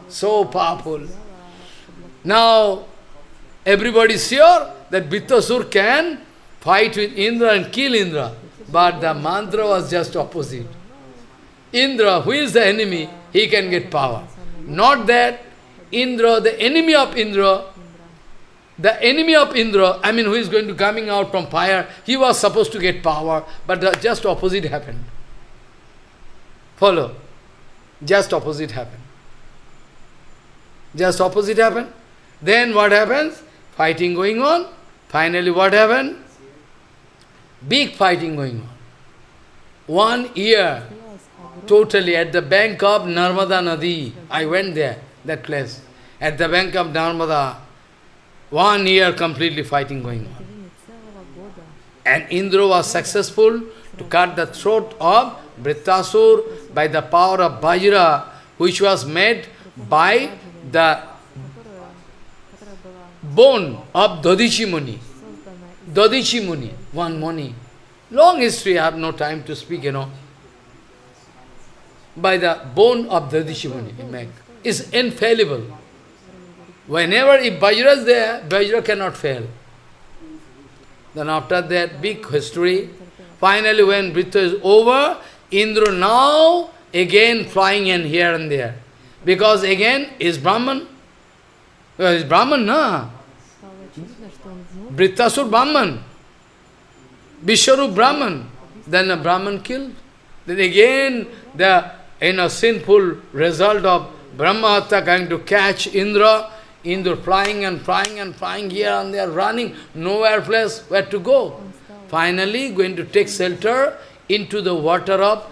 so powerful. Now, everybody is sure that Brittasur can fight with Indra and kill Indra. But the mantra was just opposite. Indra, who is the enemy, he can get power. Not that Indra, the enemy of Indra, who is going to coming out from fire, he was supposed to get power, but just opposite happened. Follow? Just opposite happened. Just opposite happened. Then what happens? Fighting going on. Finally what happened? Big fighting going on. 1 year, totally at the bank of Narmada Nadi. I went there, that place. At the bank of Narmada, 1 year completely fighting going on. And Indra was successful to cut the throat of Brittasur by the power of Vajra, which was made by the bone of Dadichi Muni. Dadichi Muni, one Muni. Long history, I have no time to speak, By the bone of Dadichi Muni, is infallible. Whenever if Vajra is there, Vajra cannot fail. Then after that, big history. Finally, when Vrita is over, Indra now again flying in here and there. Because again, is Brahman. Well, is Brahman, na? Brittasur Brahman. Vishwarup Brahman. Then a Brahman killed. Then again, the sinful result of Brahma Hatya going to catch Indra. Indra flying and flying and flying here and there, running, nowhere place where to go. Finally, going to take shelter into the water of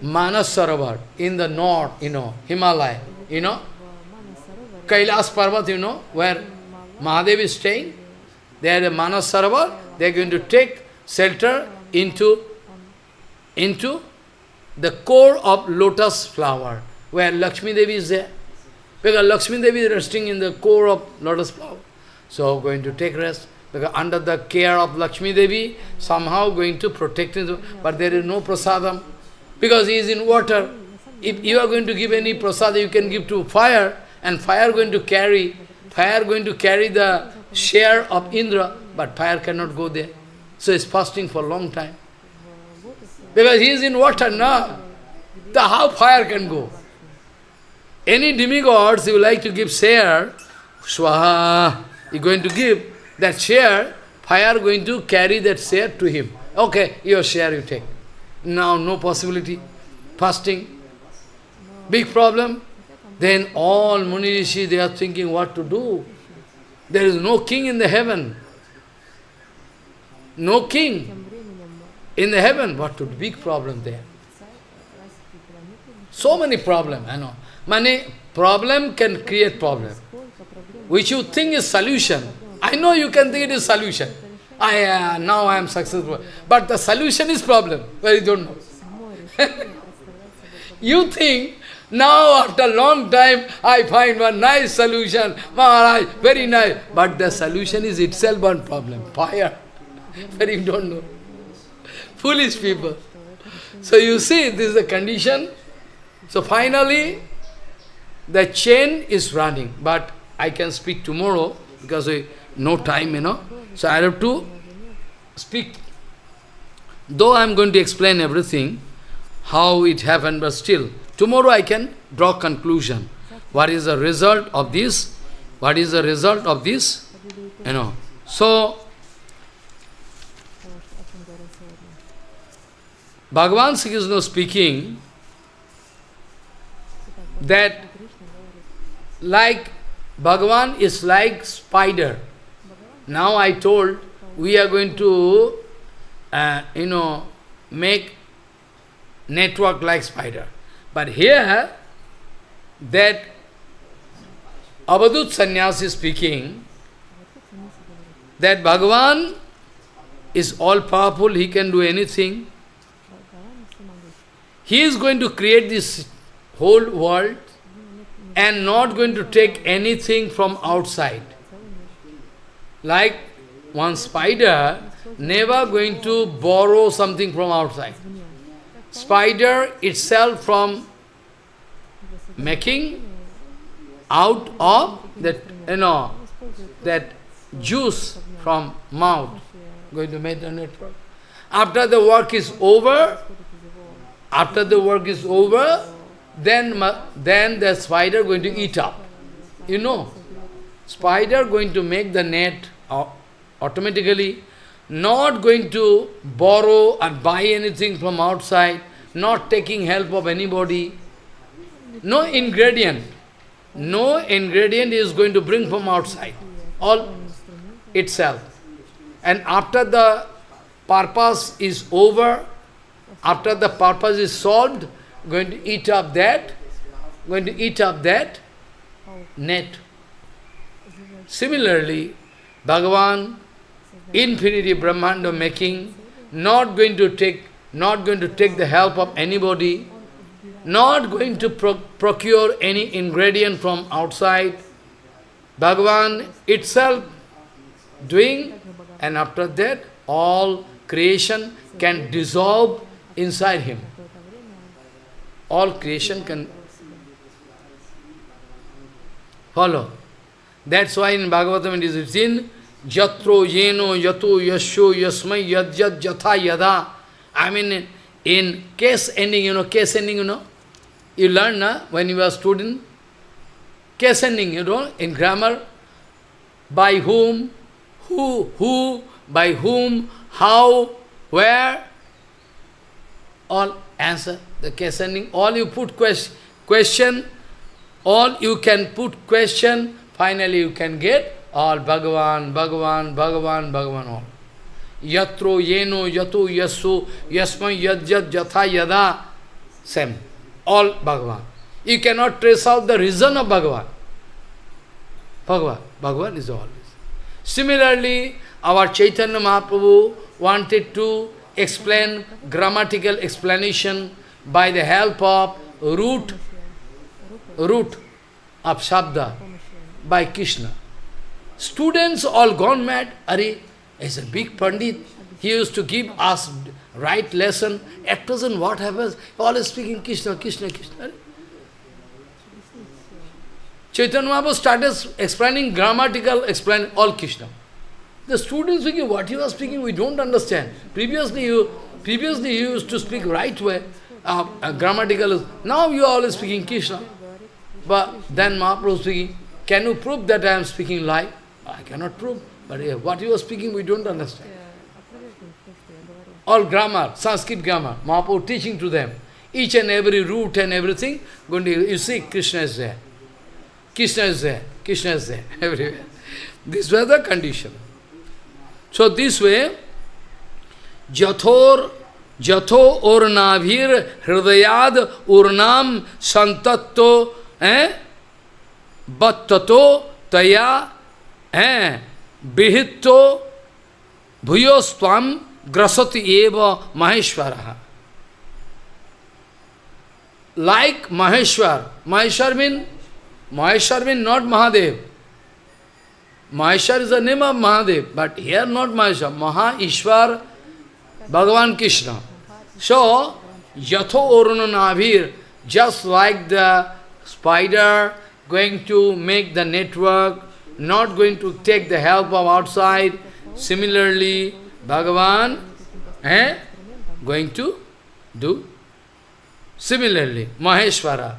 Manas Sarovar in the north, Himalaya, Kailas Parvat, where Mahadev is staying. There is Manas Sarovar. They are going to take shelter into the core of lotus flower, where Lakshmi Devi is there. Because Lakshmi Devi is resting in the core of lotus flower. So going to take rest. Because under the care of Lakshmi Devi, somehow going to protect him. But there is no prasadam. because he is in water. If you are going to give any prasad, you can give to fire, and fire going to carry the share of Indra, but fire cannot go there. So he's fasting for a long time. Because he is in water now. So how fire can go? Any demigods you like to give share, Swaha, you're going to give that share, fire going to carry that share to him. Okay, your share you take. Now no possibility. Fasting. Big problem. Then all Muni Rishi, they are thinking what to do. There is no king in the heaven. No king in the heaven. What to do? Big problem there. So many problems, I know. Many problem can create problem. Which you think is solution. I know you can think it is solution. Now I am successful. But the solution is problem. Well, you don't know. You think, now after a long time, I find one nice solution. Maharaj, very nice. But the solution is itself one problem. Fire. But you don't know. Foolish people. So you see, this is the condition. So finally, the chain is running. But I can speak tomorrow, because no time, So I have to speak. Though I am going to explain everything, how it happened, but still, tomorrow I can draw conclusion. What is the result of this? What is the result of this? So, Bhagavan Sri Krishna speaking that like Bhagavan is like spider. Now I told we are going to, make network like spider. But here, that Avadut Sannyasi is speaking, that Bhagavan is all-powerful, he can do anything. He is going to create this whole world and not going to take anything from outside. Like one spider, never going to borrow something from outside. Spider itself from making out of that, that juice from mouth, going to make the network. After the work is over, then the spider going to eat up. Spider going to make the net automatically, not going to borrow and buy anything from outside, not taking help of anybody. No ingredient is going to bring from outside, all itself. And after the purpose is over, after the purpose is solved, going to eat up that net. Similarly, Bhagavan, infinity Brahmanda making, not going to take the help of anybody, not going to procure any ingredient from outside. Bhagavan itself doing, and after that, all creation can dissolve inside him. All creation can follow. That's why in Bhagavatam it is written, Jatro yeno yato yasho yasmai yad jatha yada. I mean, in case ending, you learn, when you are a student, case ending, in grammar, by whom, who, by whom, how, where, all answer, the case ending, all you put question, all you can put question, finally you can get all Bhagavan, Bhagavan, Bhagavan, Bhagavan, all. Yatro, yeno, yato, yasu, yasmai, yad, jatha, yada, same. All Bhagavan. You cannot trace out the reason of Bhagavan. Bhagavan is all. Similarly, our Chaitanya Mahaprabhu wanted to explain grammatical explanation by the help of root of Shabda by Krishna. Students all gone mad. Are, is a big Pandit. He used to give us right lesson. At present, what happens? Always speaking Krishna, Krishna, Krishna. Chaitanya Mahaprabhu started explaining grammatical, explain all Krishna. The students speaking, what you are speaking, we don't understand. Previously you used to speak right way, grammatical. Now you are always speaking Krishna. But then Mahaprabhu speaking, can you prove that I am speaking lie? I cannot prove. But what you are speaking, we don't understand. All grammar, Sanskrit grammar, Mahaprabhu teaching to them. Each and every root and everything, going to, you see, Krishna is there. Krishna is there. Krishna is there. Everywhere. This was the condition. So this way, Jatho ornavir hridayad urnam santatto battato taya bihitto bhuyostvam grasati eva maheshwaraha. Like Maheshwar. Maheshwar means not Mahadev. Maheshwar is the name of Mahadev, but here not Maheshwar. Maha Ishwar Bhagavan Krishna. So, Yatho Orunanavir, just like the spider going to make the network, not going to take the help of outside, similarly, Bhagavan going to do. Similarly, Maheshwara,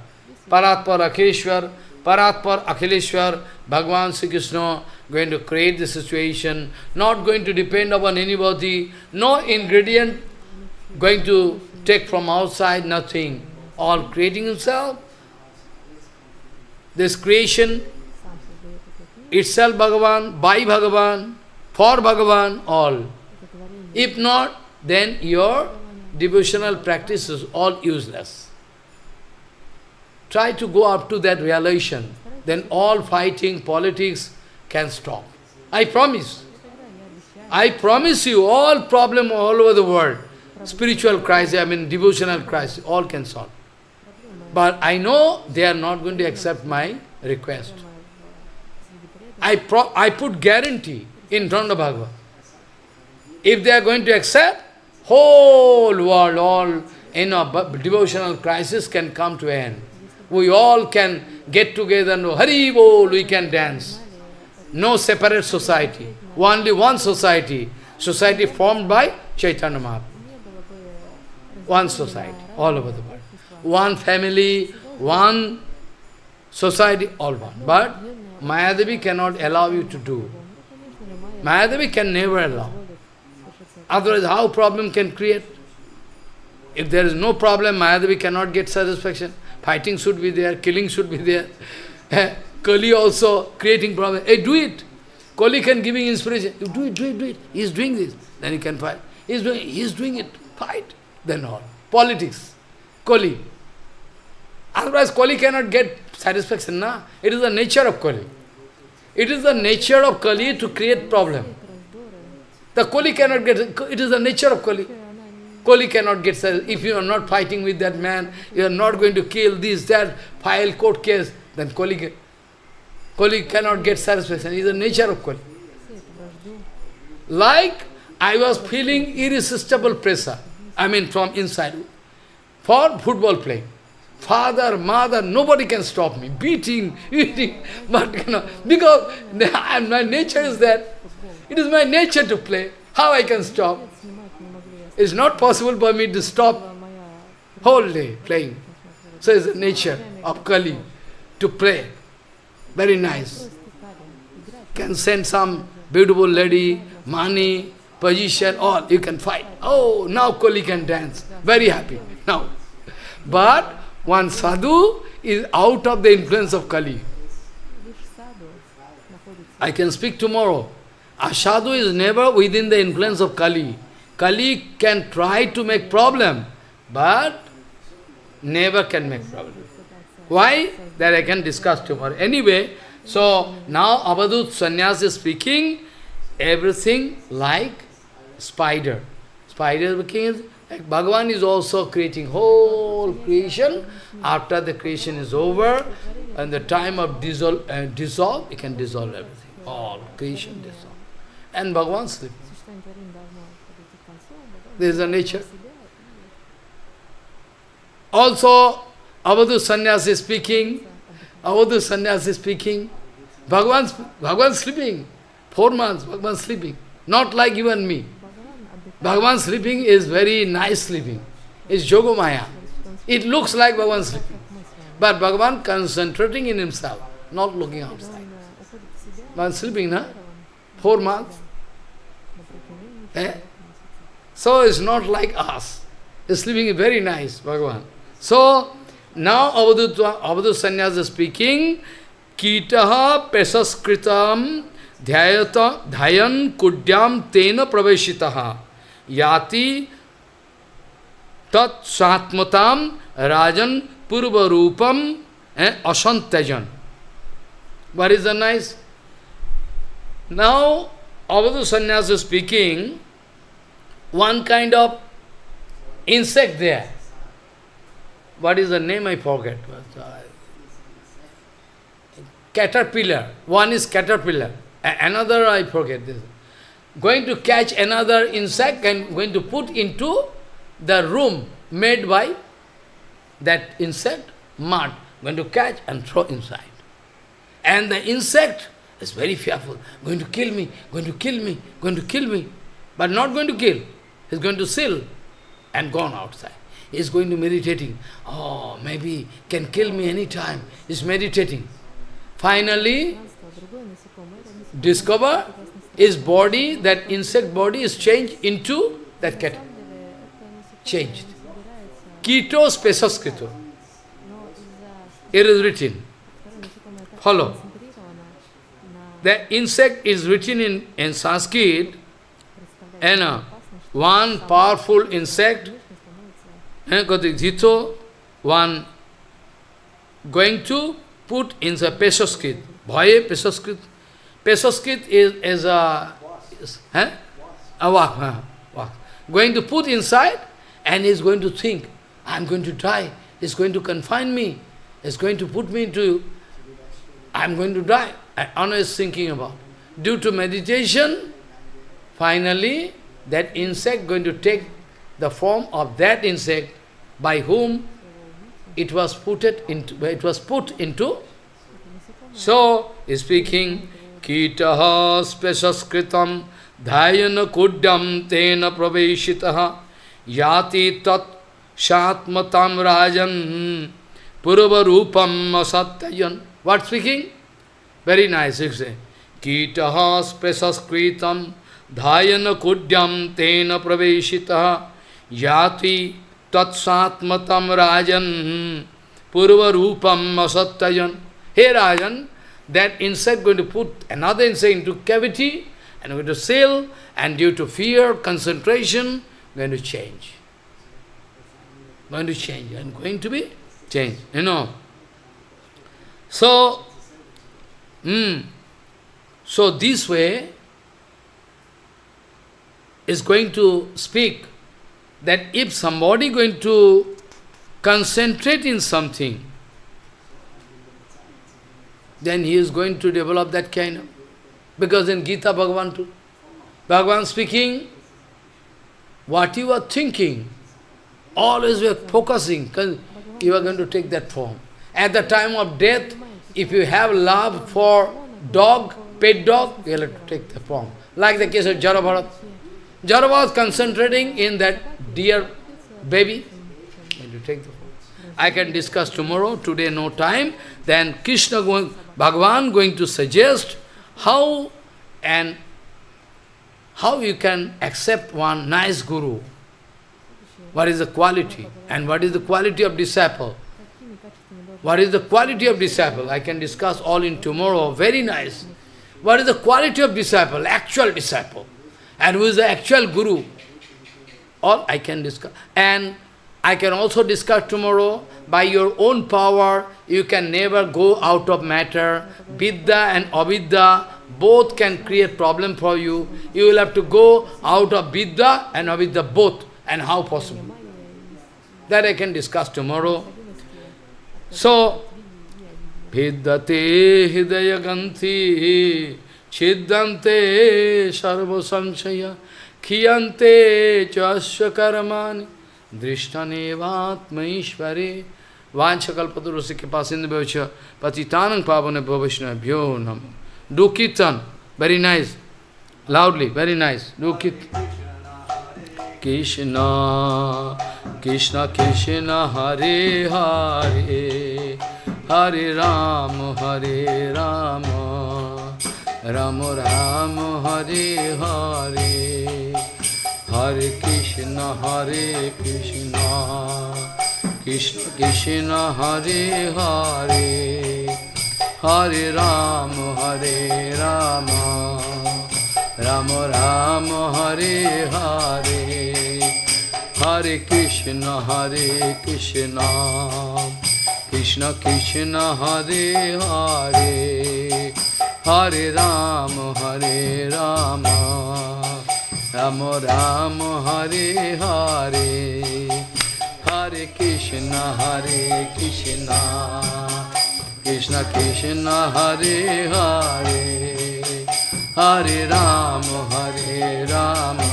Paratpar Akhileshwar, Paratpar Akhileshwar, Bhagavan Sri Krishna going to create the situation, not going to depend upon anybody, no ingredient going to take from outside, nothing. All creating himself. This creation itself Bhagavan, by Bhagavan, for Bhagavan, all. If not, then your devotional practice is all useless. Try to go up to that realization, then all fighting, politics can stop. I promise. I promise you, all problem all over the world, spiritual crisis, devotional crisis, all can solve. But I know they are not going to accept my request. I put guarantee in front of Bhagavan. If they are going to accept, whole world, all devotional crisis can come to an end. We all can get together, no Hari Bol, we can dance. No separate society, only one society. Society formed by Chaitanya Mahaprabhu. One society, all over the world. One family, one society, all one. But Mayadevi cannot allow you to do. Mayadevi can never allow. Otherwise, how problem can create? If there is no problem, Mayadevi cannot get satisfaction. Fighting should be there, killing should be there. Kali also creating problem. Hey, do it. Kali can giving inspiration. You do it, do it, do it. He is doing this. Then he can fight. He is doing it. Fight. Then all. Politics. Kali. Otherwise, Kali cannot get satisfaction. Na? It is the nature of Kali. It is the nature of Kali to create problem. The Kali cannot get, it is the nature of Kali. Kali cannot get satisfaction. If you are not fighting with that man, you are not going to kill this, that, file court case, then Kali cannot get satisfaction. It is the nature of Kali. Like I was feeling irresistible pressure, from inside, for football playing. Father, mother, nobody can stop me. Beating, but because my nature is that. It is my nature to play. How I can stop? It's not possible for me to stop whole day playing. So it's the nature of Kali to play. Very nice. Can send some beautiful lady, money, position, all. You can fight. Oh, now Kali can dance. Very happy. Now. But one sadhu is out of the influence of Kali. I can speak tomorrow. A sadhu is never within the influence of Kali. Kali can try to make problem, but never can make problem. Why? That I can discuss tomorrow. Anyway, so now Avadut Sannyas is speaking everything like spider. Spider became, like Bhagavan is also creating whole creation. After the creation is over, and the time of dissolve, he can dissolve everything. All creation dissolve. And Bhagavan sleeps. This is the nature. Also, Avadhu Sannyasi is speaking. Avadhu Sannyasi is speaking. Bhagavan sleeping. 4 months, Bhagavan sleeping. Not like you and me. Bhagavan sleeping is very nice sleeping. It's Yogamaya. It looks like Bhagavan sleeping. But Bhagavan concentrating in himself, not looking outside. Bhagavan sleeping, na? 4 months. So it's not like us. He's sleeping very nice, Bhagavan. So, now Avadhu Sannyasa is speaking, Kitaha pesaskritam dhyayan kudyam tena praveshitaha yati tat satmatam rajan purva rupam asantajan. What is the nice? Now, Avadhu Sannyasa is speaking, one kind of insect there. What is the name? I forget. Caterpillar. One is caterpillar. Another, I forget this. Going to catch another insect and going to put into the room made by that insect, mud. Going to catch and throw inside. And the insect is very fearful. Going to kill me, going to kill me, going to kill me. But not going to kill. He's going to seal and gone outside. He's going to meditating. Oh, maybe can kill me any time. He's meditating. Finally, discover his body, that insect body is changed into that cat. Changed. Keto spesaskrito. It is written. Follow. The insect is written in Sanskrit, and one powerful insect, 𝐾𝐬𝐧𝐬𝐡, one going to put in the pesaskrit. Bhaye pesaskrit. Pesaskrit is a walk. Going to put inside, and he is going to think, I am going to die. He is going to confine me. He is going to put me into, I am going to die. Anna is thinking about. Due to meditation, finally, that insect going to take the form of that insect by whom it was put into. So, is speaking, Kitaha spesaskritam dhayana kudyam tena praveshitaha yati tat shatmatam rajan purva rupam asatyayan. What speaking? Very nice, you say. Kitaha spesaskritam dhayana kudyam tena praveshitaha yati tat satmatam rajan purva rupam asatyayan. Hey Rajan, that insect going to put another insect into cavity and going to seal, and due to fear, concentration, going to change. Going to change and going to be changed, you know. So, so this way is going to speak that if somebody going to concentrate in something, then he is going to develop that kind of... Because in Gita Bhagavan speaking, what you are thinking, always you are focusing, you are going to take that form. At the time of death, if you have love for dog, pet dog, you will have to take the form. Like the case of Jarabharat. Jarabharat concentrating in that dear baby, going to take the form. I can discuss tomorrow, today no time. Then Bhagavan going to suggest how you can accept one nice guru. What is the quality? And what is the quality of disciple? What is the quality of disciple? I can discuss all in tomorrow. Very nice. What is the quality of disciple? Actual disciple. And who is the actual guru? All I can discuss. And I can also discuss tomorrow, by your own power, you can never go out of matter. Vidya and avidya, both can create problem for you. You will have to go out of Vidya and avidya both. And how possible? That I can discuss tomorrow. So, Vidyate hidaya ganti chiddante sarva samshaya Khiyante chasya karmani drishtanevatmaishvare vanchakalpaturusya kipasindhavyacha patitanang pavane bhavishna nam. Do kirtan, very nice, loudly, very nice. Do kirtan. Krishna, Krishna Krishna Hare Hare, Hare Rama, Hare Rama, Rama Rama, Hare Hare, Hare Krishna, Hare Krishna, Krishna Krishna, Hare Hare, Hare Rama, Hare Rama, Rama Rama, Hare Hare, Hare Krishna, Krishna Krishna, Hare Hare, Hare Rama, Hare Rama, Rama Rama, Hare Hare, Hare Krishna, Krishna Krishna, Hare Hare, Hare Rama, Hare Rama,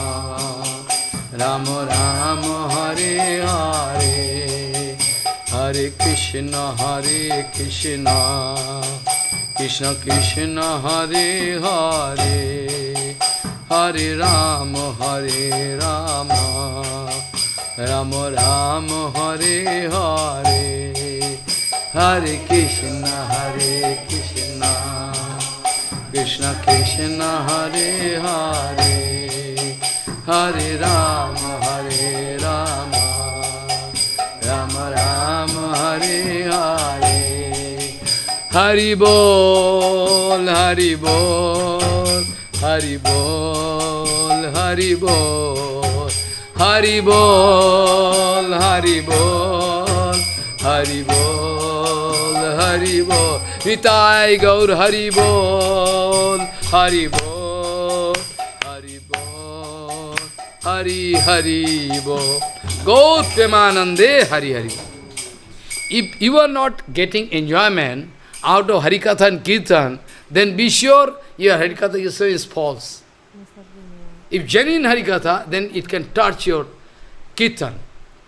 Rama Rama, Hare Hare, Hare Krishna, Krishna Krishna, Hare Hare, Hare Rama, Hare Rama, Rama Rama, Hare Hare, Hare Krishna, Krishna Krishna, Hare Hare, Hare Rama, Hare Rama, Rama Rama, Hare Hare, Hari Bol, Hari Bol, Hari Bol, Hari Bol, Hari Bol, Hari Bol, Hari Bol, Hari Bol, Nitai Gaur Hari Bol, Hari Bol, Hari Bol, Hari Hari Bol, Gaur Premanande Hari Hari. If you are not getting enjoyment out of Harikatha and Kirtan, then be sure your Harikatha is false. If genuine Harikatha, then it can touch your Kirtan,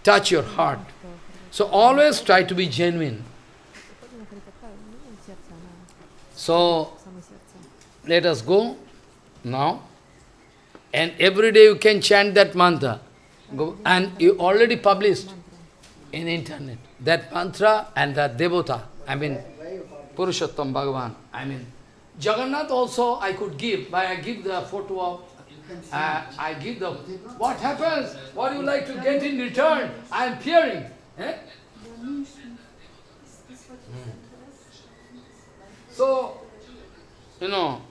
touch your heart. So always try to be genuine. So, let us go now. And every day you can chant that mantra. Go, and you already published in internet. That mantra and that devota. I mean, Purushottam Bhagavan. I mean, Jagannath also I could give. But I give the photo of, I give the, what happens? What do you like to get in return? I am fearing. Eh? So, you know,